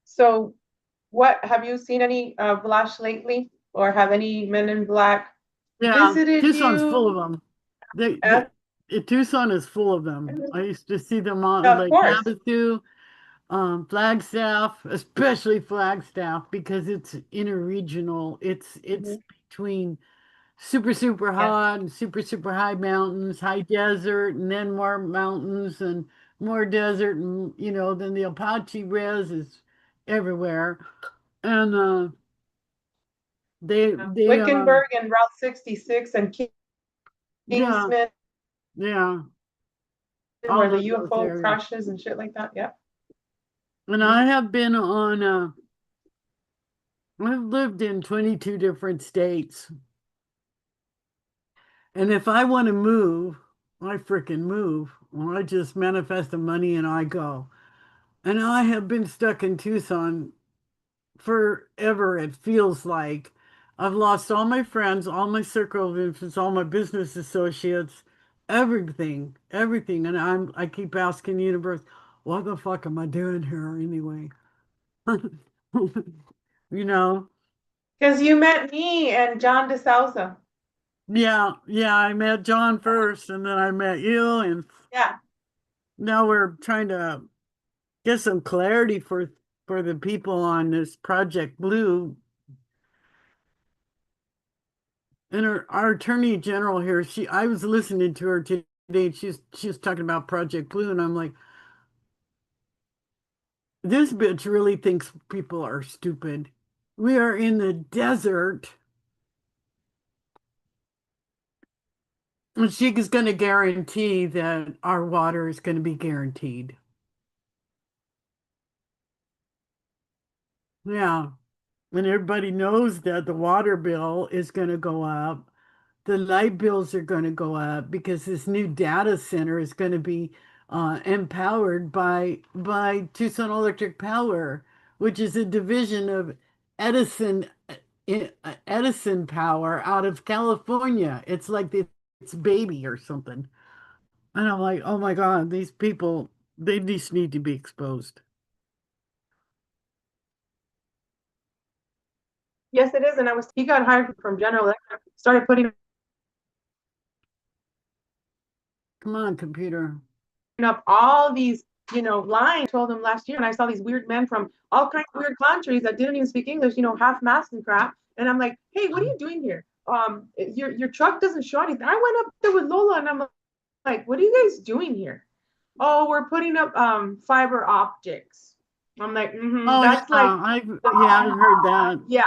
So what have you seen any Vlash lately? Or have any men in black Yeah, visited Tucson's full of you? them. They, At, Tucson is full of them. I used to see them on of like course. Havasu, Flagstaff, especially Flagstaff, because it's interregional. It's Mhm. between super Yes. hot and super high mountains, high desert, and then more mountains and more desert, and then the Apache res is everywhere. And they Wickenburg and Route 66 and yeah, Kingsman, yeah, where all the of those UFO areas. crashes and shit like that. Yeah. And Mhm. I have been on I've lived in 22 different states. And if I want to move, I freaking move. Or I just manifest the money and I go. And I have been stuck in Tucson forever, it feels like. I've lost all my friends, all my circle of influence, all my business associates, everything. And I keep asking the universe, what the fuck am I doing here anyway? You know? Because you met me and John DeSouza. Yeah, I met John first and then I met you, and Yeah. now we're trying to get some clarity for the people on this Project Blue. And our attorney general here, I was listening to her today, and she's talking about Project Blue, and I'm like, this bitch really thinks people are stupid. We are in the desert, and she is going to guarantee that our water is going to be guaranteed. Yeah. And everybody knows that the water bill is going to go up. The light bills are going to go up because this new data center is going to be empowered by Tucson Electric Power, which is a division of Edison Edison Power out of California. It's like it's baby or something. And I'm like, oh my God, these people, they just need to be exposed. Yes, it is. And he got hired from General Electric, started putting Come on, computer. up all these, lines. I told him last year, and I saw these weird men from all kinds of weird countries that didn't even speak English, half masked and crap. And I'm like, hey, what are you doing here? Your truck doesn't show anything. I went up there with Lola, and I'm like, what are you guys doing here? Oh, we're putting up fiber optics. I'm like, Oh yeah, that's like, I've heard that. yeah,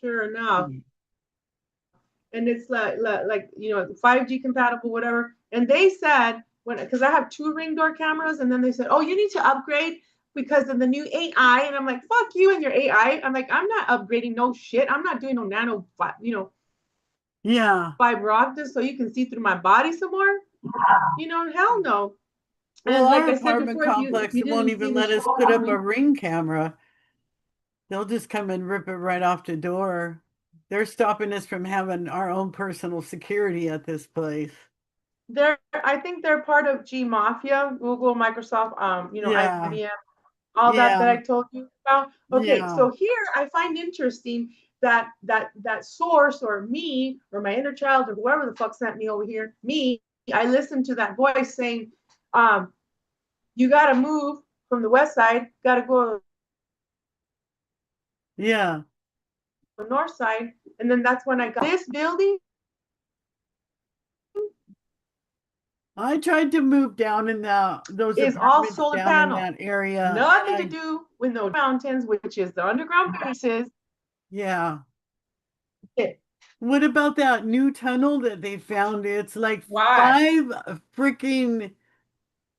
sure enough. And it's like 5G compatible, whatever. And they said because I have 2 Ring door cameras, and then they said, oh, you need to upgrade because of the new AI. And I'm like, fuck you and your AI. I'm like, I'm not upgrading no shit. I'm not doing no Yeah. fiber optics so you can see through my body some more. Hell no. Well, And like our I said apartment before, if you complex won't didn't see even the let us show put about up a me, ring camera. They'll just come and rip it right off the door. They're stopping us from having our own personal security at this place. I think they're part of G Mafia, Google, Microsoft, Yeah, IBM, all that yeah, I told you about. Okay, yeah, so here I find interesting that source or me or my inner child or whoever the fuck sent me over here, I listened to that voice saying, um, you got to move from the west side, got to go to yeah. the north side, and then that's when I got this building. I tried to move down in those is all apartments solar down in panel. that area, and Nothing to I, do with no mountains, which is the underground bases. yeah. It, What about that new tunnel that they found? It's like why? 5 freaking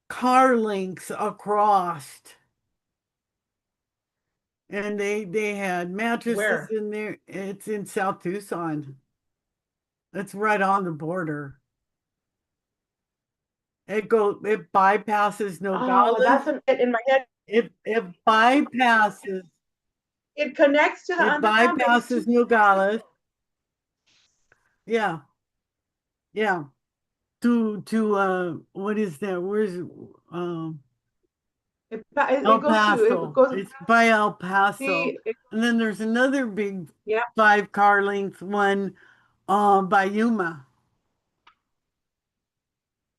car lengths across, and they had mattresses Where? in there. It's in South Tucson. It's right on the border. It bypasses Oh, Nogales. that's in my head. It bypasses It connects to the it underground base too. bypasses Nogales. Yeah, yeah. To what is that? Where's um It El goes to it Paso? goes It's by El Paso. see it, And then there's another big yeah, 5 car length one by Yuma.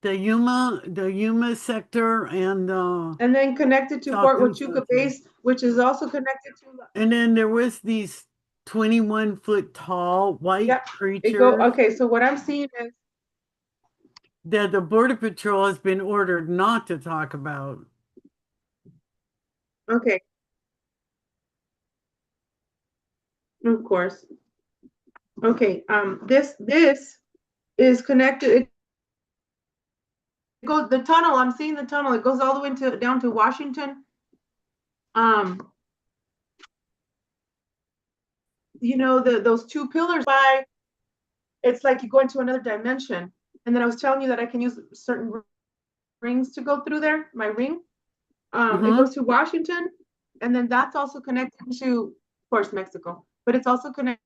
The Yuma sector and and then connected to South Fort Tucson Huachuca too. Base, which is also connected to. And then there was these 21-foot tall white Yep. It go creatures okay. So what I'm seeing is that the Border Patrol has been ordered not to talk about. okay, of course. Okay, this is connected. It goes the tunnel. I'm seeing the tunnel. It goes all the way to down to Washington. Um, the those two pillars by. It's like you go into another dimension. And then I was telling you that I can use certain rings to go through there. My ring. It Hmm. goes to Washington, and then that's also connected to, of course, Mexico. But it's also connected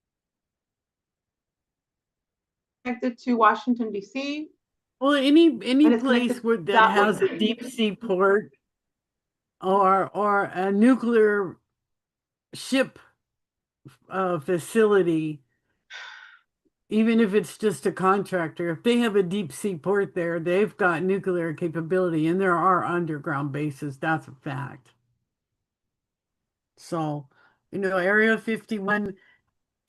to Washington D.C. Well, any and it's place connected where that that has a way. deep sea port or a nuclear ship facility, even if it's just a contractor, if they have a deep sea port there, they've got nuclear capability, and there are underground bases. That's a fact. So, Area 51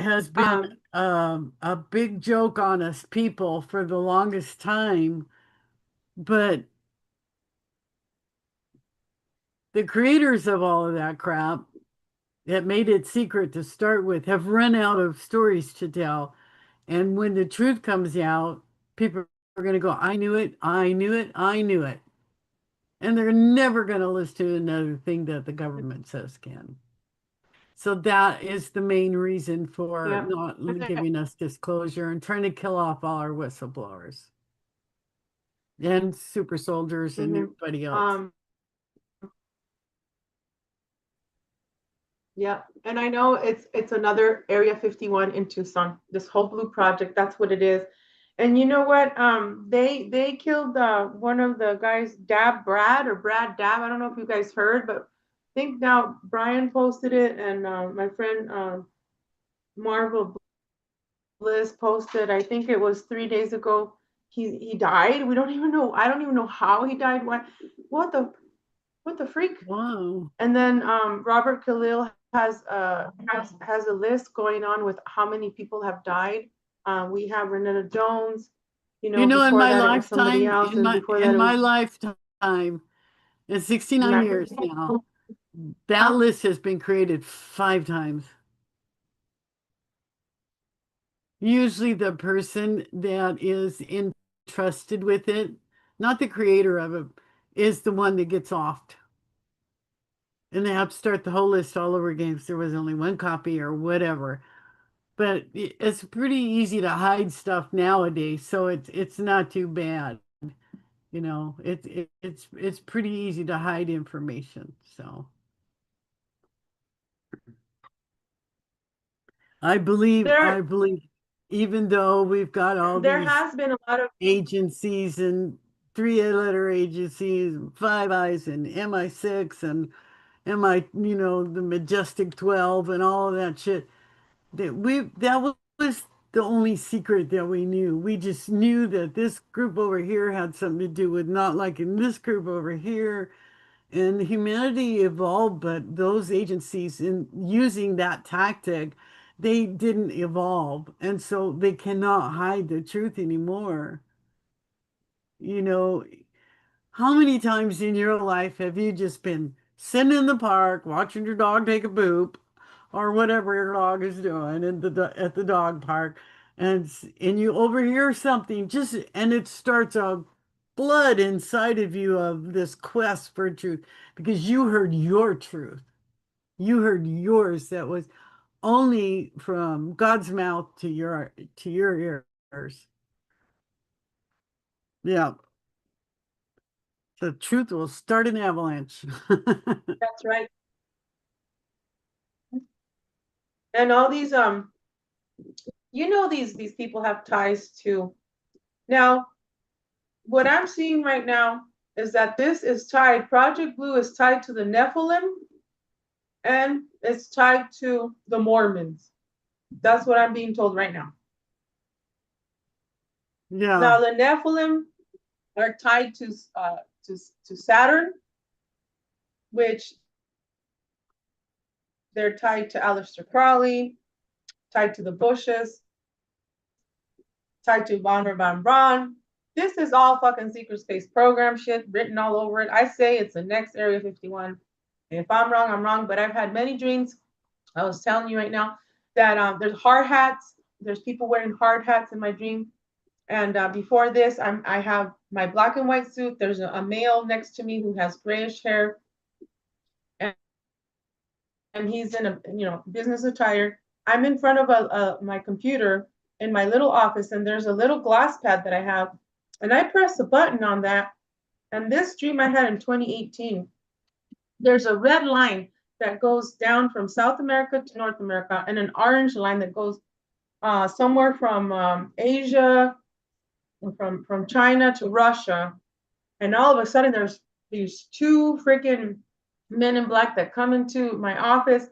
has been Um, a big joke on us people for the longest time, but the creators of all of that crap that made it secret to start with have run out of stories to tell. And when the truth comes out, people are going to go, I knew it, I knew it, I knew it. And they're never going to listen to another thing that the government says can. So that is the main reason for yeah. not giving us disclosure and trying to kill off all our whistleblowers and super soldiers and Mm-hmm. everybody else. Um, yeah. And I know it's another Area 51 in Tucson. This whole blue project, that's what it is. And you know what? They killed one of the guys, Dab Brad or Brad Dab. I don't know if you guys heard, but I think now Brian posted it, and my friend Marvel Bliss posted. I think it was 3 days ago. He died. We don't even know. I don't even know how he died. What the what the freak? Wow. And then Robert Khalil has a list going on with how many people have died. We have Renetta Jones. In Before my that it was somebody lifetime, else, in and my before in that it my was lifetime, in 69 years now, that huh? list has been created 5 times. Usually the person that is entrusted with it, not the creator of it, is the one that gets offed. And they have to start the whole list all over again if there was only one copy or whatever. But it's pretty easy to hide stuff nowadays, so it's not too bad. It's pretty easy to hide information. So I there believe even though we've got all there these has been a lot of agencies and 3 letter agencies, Five Eyes and MI6 and the Majestic 12 and all of that shit. That was the only secret that we knew. We just knew that this group over here had something to do with not liking this group over here. And humanity evolved, but those agencies in using that tactic, they didn't evolve. And so they cannot hide the truth anymore. you know, how many times in your life have you just been sitting in the park watching your dog take a poop or whatever your dog is doing at the dog park and you overhear something just and it starts a blood inside of you of this quest for truth because you heard your truth. You heard yours that was only from God's mouth to your ears. Yeah, the truth will start an avalanche. That's right. And all these these people have ties to. Now, what I'm seeing right now is that this is tied, Project Blue is tied to the Nephilim and it's tied to the Mormons. That's what I'm being told right now. Yeah. Now the Nephilim are tied to Saturn, which they're tied to Aleister Crowley, tied to the Bushes, tied to von Braun. This is all fucking secret space program shit written all over it. I say it's the next Area 51. And if I'm wrong, I'm wrong. But I've had many dreams. I was telling you right now that there's hard hats. There's people wearing hard hats in my dream. And before this, I have my black and white suit. There's a male next to me who has grayish hair, and he's in a business attire. I'm in front of my computer in my little office, and there's a little glass pad that I have, and I press a button on that. And this dream I had in 2018, there's a red line that goes down from South America to North America, and an orange line that goes somewhere from Asia, from China to Russia. And all of a sudden, there's these two freaking men in black that come into my office.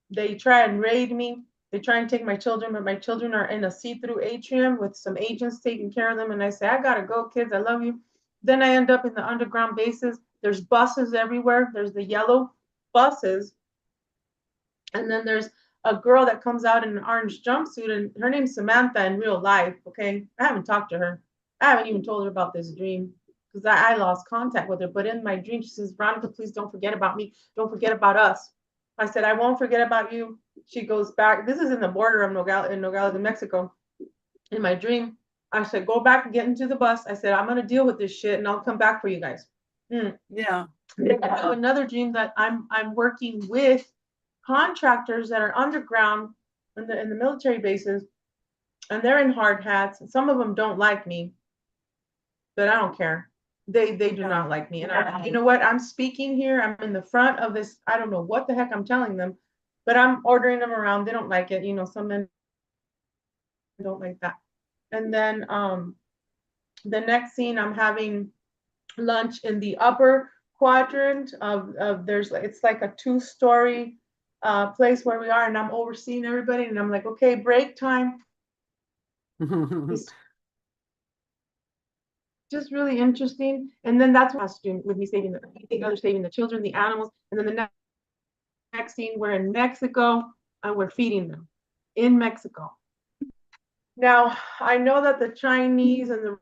They try and raid me. They try and take my children, but my children are in a see-through atrium with some agents taking care of them. And I say, I gotta go, kids. I love you. Then I end up in the underground bases. There's buses everywhere. There's the yellow buses. And then there's a girl that comes out in an orange jumpsuit, and her name's Samantha in real life. Okay. I haven't talked to her. I haven't even told her about this dream because I lost contact with her. But in my dream, she says, Veronica, please don't forget about me. Don't forget about us. I said, I won't forget about you. She goes back. This is in the border of Nogales, in Mexico. In my dream, I said, go back and get into the bus. I said, I'm going to deal with this shit and I'll come back for you guys. Yeah. I have another dream that I'm working with contractors that are underground in the military bases, and they're in hard hats. Some of them don't like me, but I don't care. They do not like me. And you know what? I'm speaking here. I'm in the front of this. I don't know what the heck I'm telling them, but I'm ordering them around. They don't like it. Some men don't like that. And then the next scene, I'm having lunch in the upper quadrant of it's like a two-story place where we are, and I'm overseeing everybody, and I'm like, okay, break time. It's just really interesting. And then that's what has to do with me saving the children, the animals, and then the next scene, we're in Mexico and we're feeding them in Mexico. Now, I know that the Chinese and the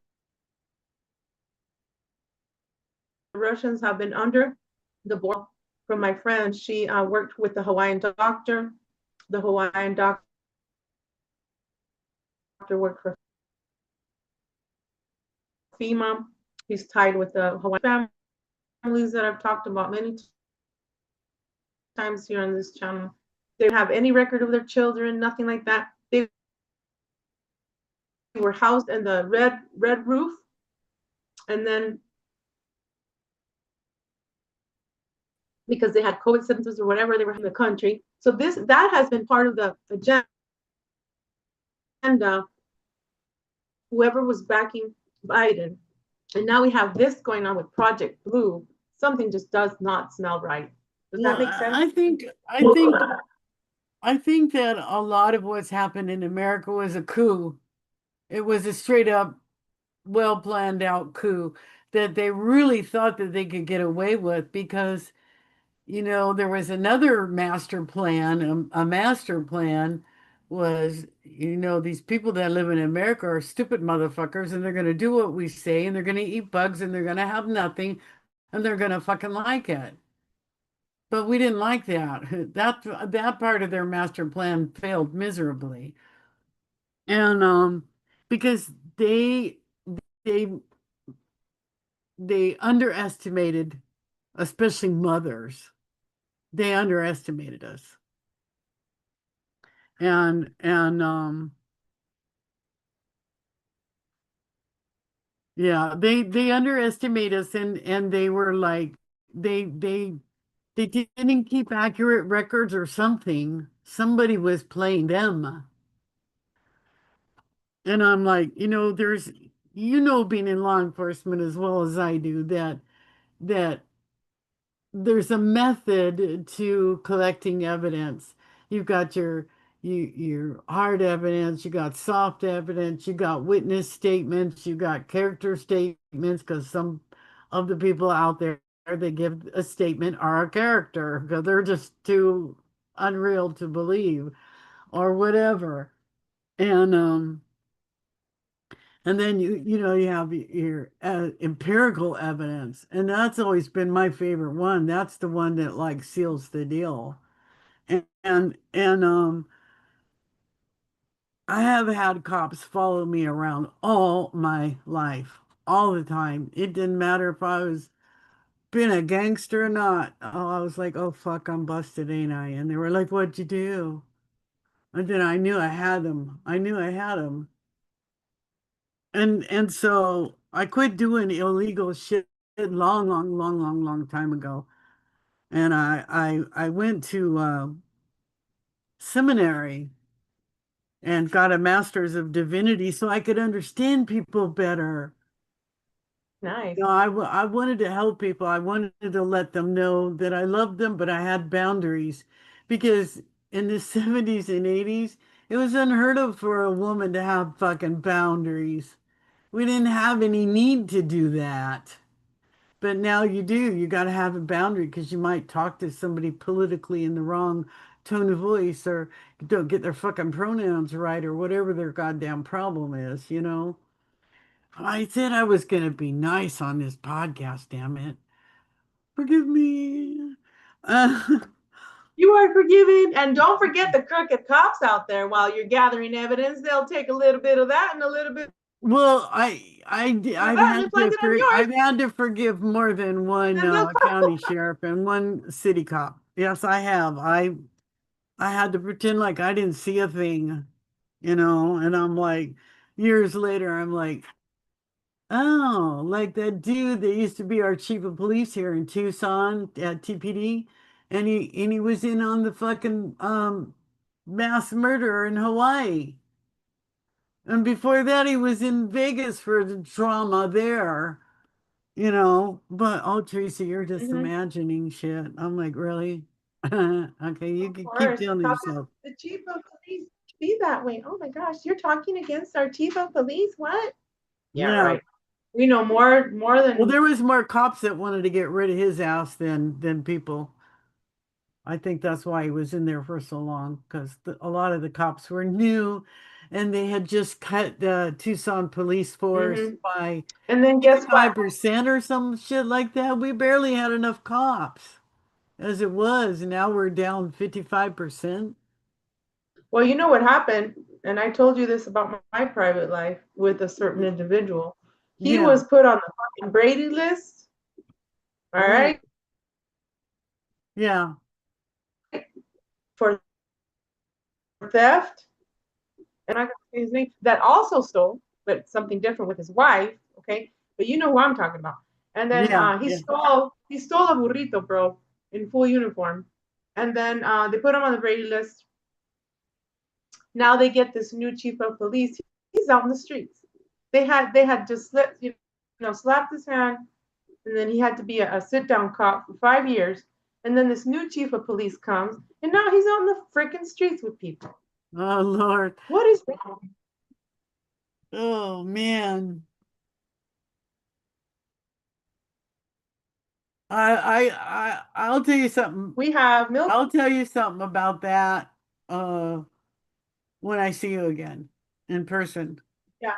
Russians have been under the border. From my friend, she worked with the Hawaiian doctor. The Hawaiian doctor worked for FEMA. He's tied with the Hawaiian families that I've talked about many times here on this channel. They don't have any record of their children, nothing like that. They were housed in the red roof, and then because they had COVID symptoms or whatever, they were in the country. So that has been part of the agenda, whoever was backing Biden. And now we have this going on with Project Blue. Something just does not smell right. Does that make sense? I think that a lot of what's happened in America was a coup. It was a straight up, well planned out coup that they really thought that they could get away with because, there was another master plan, a master plan these people that live in America are stupid motherfuckers and they're going to do what we say and they're going to eat bugs and they're going to have nothing and they're going to fucking like it. But we didn't like that. That part of their master plan failed miserably. And because they they underestimated, especially mothers. They underestimated us. And yeah, they underestimate us and they were like they they didn't keep accurate records or something. Somebody was playing them. And I'm like, being in law enforcement as well as I do, that there's a method to collecting evidence. You've got your hard evidence, you got soft evidence, you got witness statements, you got character statements, because some of the people out there that give a statement are a character because they're just too unreal to believe or whatever. And then you have your empirical evidence, and that's always been my favorite one. That's the one that like seals the deal. And I have had cops follow me around all my life, all the time. It didn't matter if I was being a gangster or not. Oh, I was like, oh fuck, I'm busted, ain't I? And they were like, what'd you do? And then I knew I had them. I knew I had them. And so I quit doing illegal shit long, long, long, long, long time ago. And I went to seminary and got a master's of divinity so I could understand people better. Nice. I wanted to help people. I wanted to let them know that I loved them, but I had boundaries because in the 70s and 80s, it was unheard of for a woman to have fucking boundaries. We didn't have any need to do that. But now you do. You got to have a boundary because you might talk to somebody politically in the wrong tone of voice or don't get their fucking pronouns right or whatever their goddamn problem is. I said I was going to be nice on this podcast, damn it. Forgive me. Uh, You are forgiven. And don't forget the crooked cops out there while you're gathering evidence. They'll take a little bit of that and a little bit well, of I've that and implant had it on yours. I've had to forgive more than one And they'll county sheriff and one city cop. Yes, I have. I had to pretend like I didn't see a thing, and I'm like, years later, I'm like, oh, like that dude that used to be our chief of police here in Tucson at TPD, and he was in on the fucking mass murder in Hawaii. And before that, he was in Vegas for the drama there. But oh, Teresa, you're just Mhm. imagining shit. I'm like, really? Okay, you Of can keep course. telling How could yourself. the chief of police be that way? Oh my gosh, you're talking against our chief of police? What? Yeah, Yeah. right. We know more Well, than there was more cops that wanted to get rid of his ass than people. I think that's why he was in there for so long, because a lot of the cops were new, and they had just cut the Tucson police force hmm by And then guess what? 85% or some shit like that. We barely had enough cops as it was. Now we're down 55%. Well, you know what happened, and I told you this about my private life with a certain individual. He Yeah. was put on the fucking Brady list, all Oh, right, yeah. for theft, and I got his name, that also stole, but something different with his wife, okay? But you know who I'm talking about. And then Yeah. he stole a burrito, bro, in full uniform. And then they put him on the Brady list. Now they get this new chief of police. He's out in the streets. They had just slapped his hand, and then he had to be a sit down cop for 5 years. And then this new chief of police comes, and now he's out in the freaking streets with people. Oh, Lord. What is wrong? Oh, man. I'll tell you something. We have milk. I'll tell you something about that. Uh, when I see you again in person. Yeah,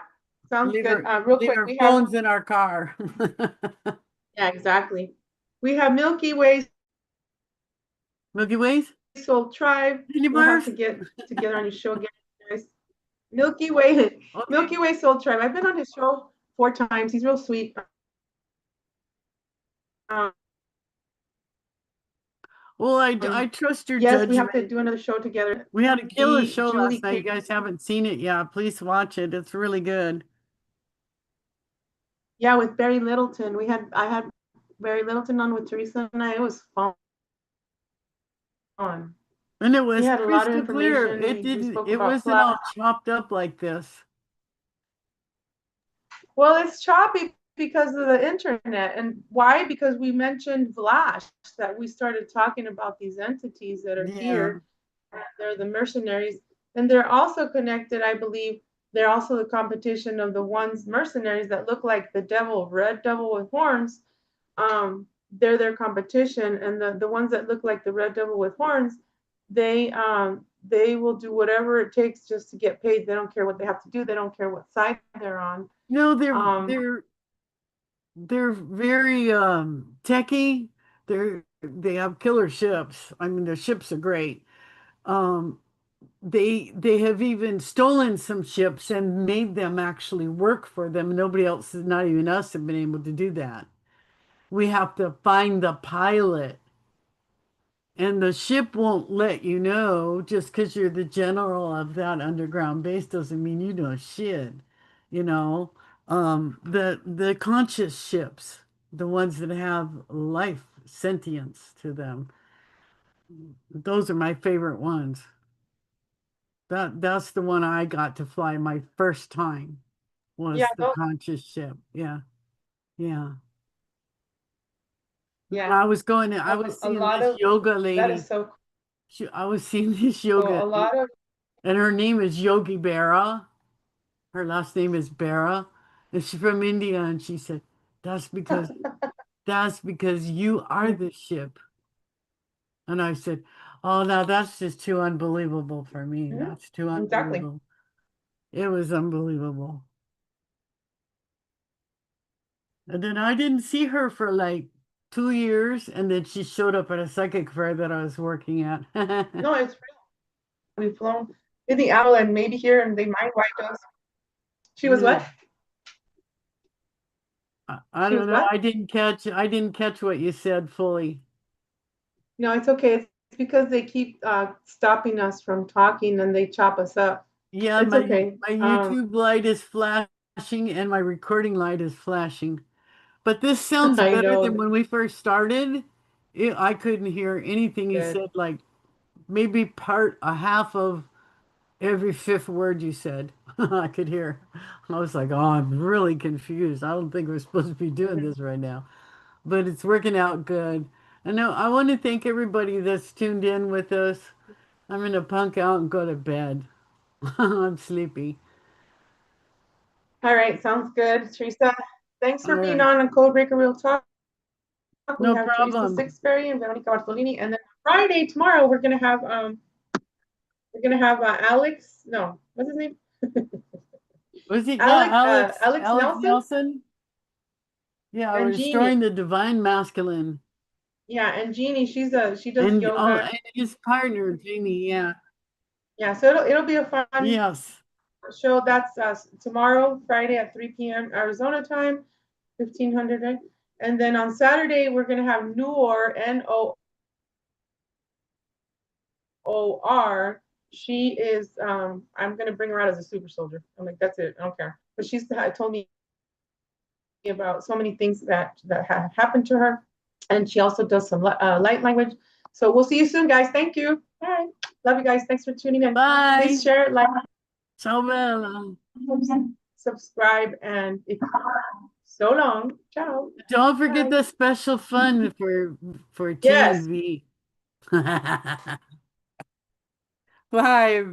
sounds Leave good. our Real leave quick, our we have, phones in our car. yeah, exactly. We have Milky Way Milky Ways? Soul Tribe. We'll have Universe? to get together on your show again, guys. Milky Way, Okay. Milky Way Soul Tribe. I've been on his show 4 times. He's real sweet. Um, Well, I trust your yes, we have to judgment. do another show together. We had a killer The show Julie last night. King. You guys haven't seen it yet. Please watch it. It's really good. Yeah, with Barry Littleton. I had Barry Littleton on with Teresa and I. It was fun. And it He was had a lot of crystal clear. information. We spoke It about wasn't Vlash. all chopped up like this. Well, it's choppy because of the internet. And why? Because we mentioned Vlash, that we started talking about these entities that are Yeah. here. They're the mercenaries. And they're also connected, I believe. They're also the competition of the ones mercenaries that look like the devil, red devil with horns. They're their competition. And the ones that look like the red devil with horns, they will do whatever it takes just to get paid. They don't care what they have to do. They don't care what side they're on. No, Um, they're very techy. They have killer ships. I mean, their ships are great. Um, they have even stolen some ships and made them actually work for them. Nobody else, not even us, have been able to do that. We have to find the pilot, and the ship won't let you know. Just because you're the general of that underground base doesn't mean you know shit, you know. The conscious ships, the ones that have life, sentience to them, those are my favorite ones. That's the one I got to fly my first time, yeah, was the conscious ship. Yeah, yeah. yeah. I was A seeing lot this of yoga that is lady. so I was seeing this cool. yoga, A lot of and her name is Yogi Berra. Her last name is Berra, and she's from India. And she said, "That's because you are the ship." And I said, "Oh, now that's just too unbelievable for me. Mhm, That's too exactly. unbelievable." It was unbelievable. And then I didn't see her for like 2 years, and then she showed up at a psychic fair that I was working at. No, it's real. We've flown in the owl and maybe here, and they might wipe us. She was Yeah. what? I She don't was know. what? I didn't catch what you said fully. No, it's okay. It's because they keep stopping us from talking and they chop us up. Yeah, It's okay. my YouTube light is flashing and my recording light is flashing. But this sounds I better know. than when we first started. I couldn't hear anything you Good. said, like maybe a half of every fifth word you said. I could hear. I was like, oh, I'm really confused. I don't think we're supposed to be doing this right now. But it's working out good. I know I want to thank everybody that's tuned in with us. I'm gonna punk out and go to bed. I'm sleepy. All right, sounds good. Teresa, thanks All for being right. on Codebreaker Real Talk. We No have Teresa problem. Sixberry and Veronica Bartolini, and then Friday tomorrow we're gonna have Alex. No, what's his name? Was it? Yeah, Alex Alex Nelson Nelson. Yeah, and Jeannie. restoring the divine masculine. Yeah, and Jeannie, she does yoga. And his partner, Jamie. Yeah. Yeah, so it'll be a fun Yes. show. That's tomorrow, Friday at 3 p.m. Arizona time, 1500, right? And then on Saturday we're gonna have Noor, Noor. She is I'm gonna bring her out as a super soldier. I'm like, that's it, I don't care. But she's told me about so many things that have happened to her, and she also does some light language. So we'll see you soon, guys. Thank you. Bye. Love you guys. Thanks for tuning in. Bye. Please share, like, Ciao, Bella. subscribe, and if so long. Ciao. Don't forget Bye. the special fun for T and Yes. V. Bye.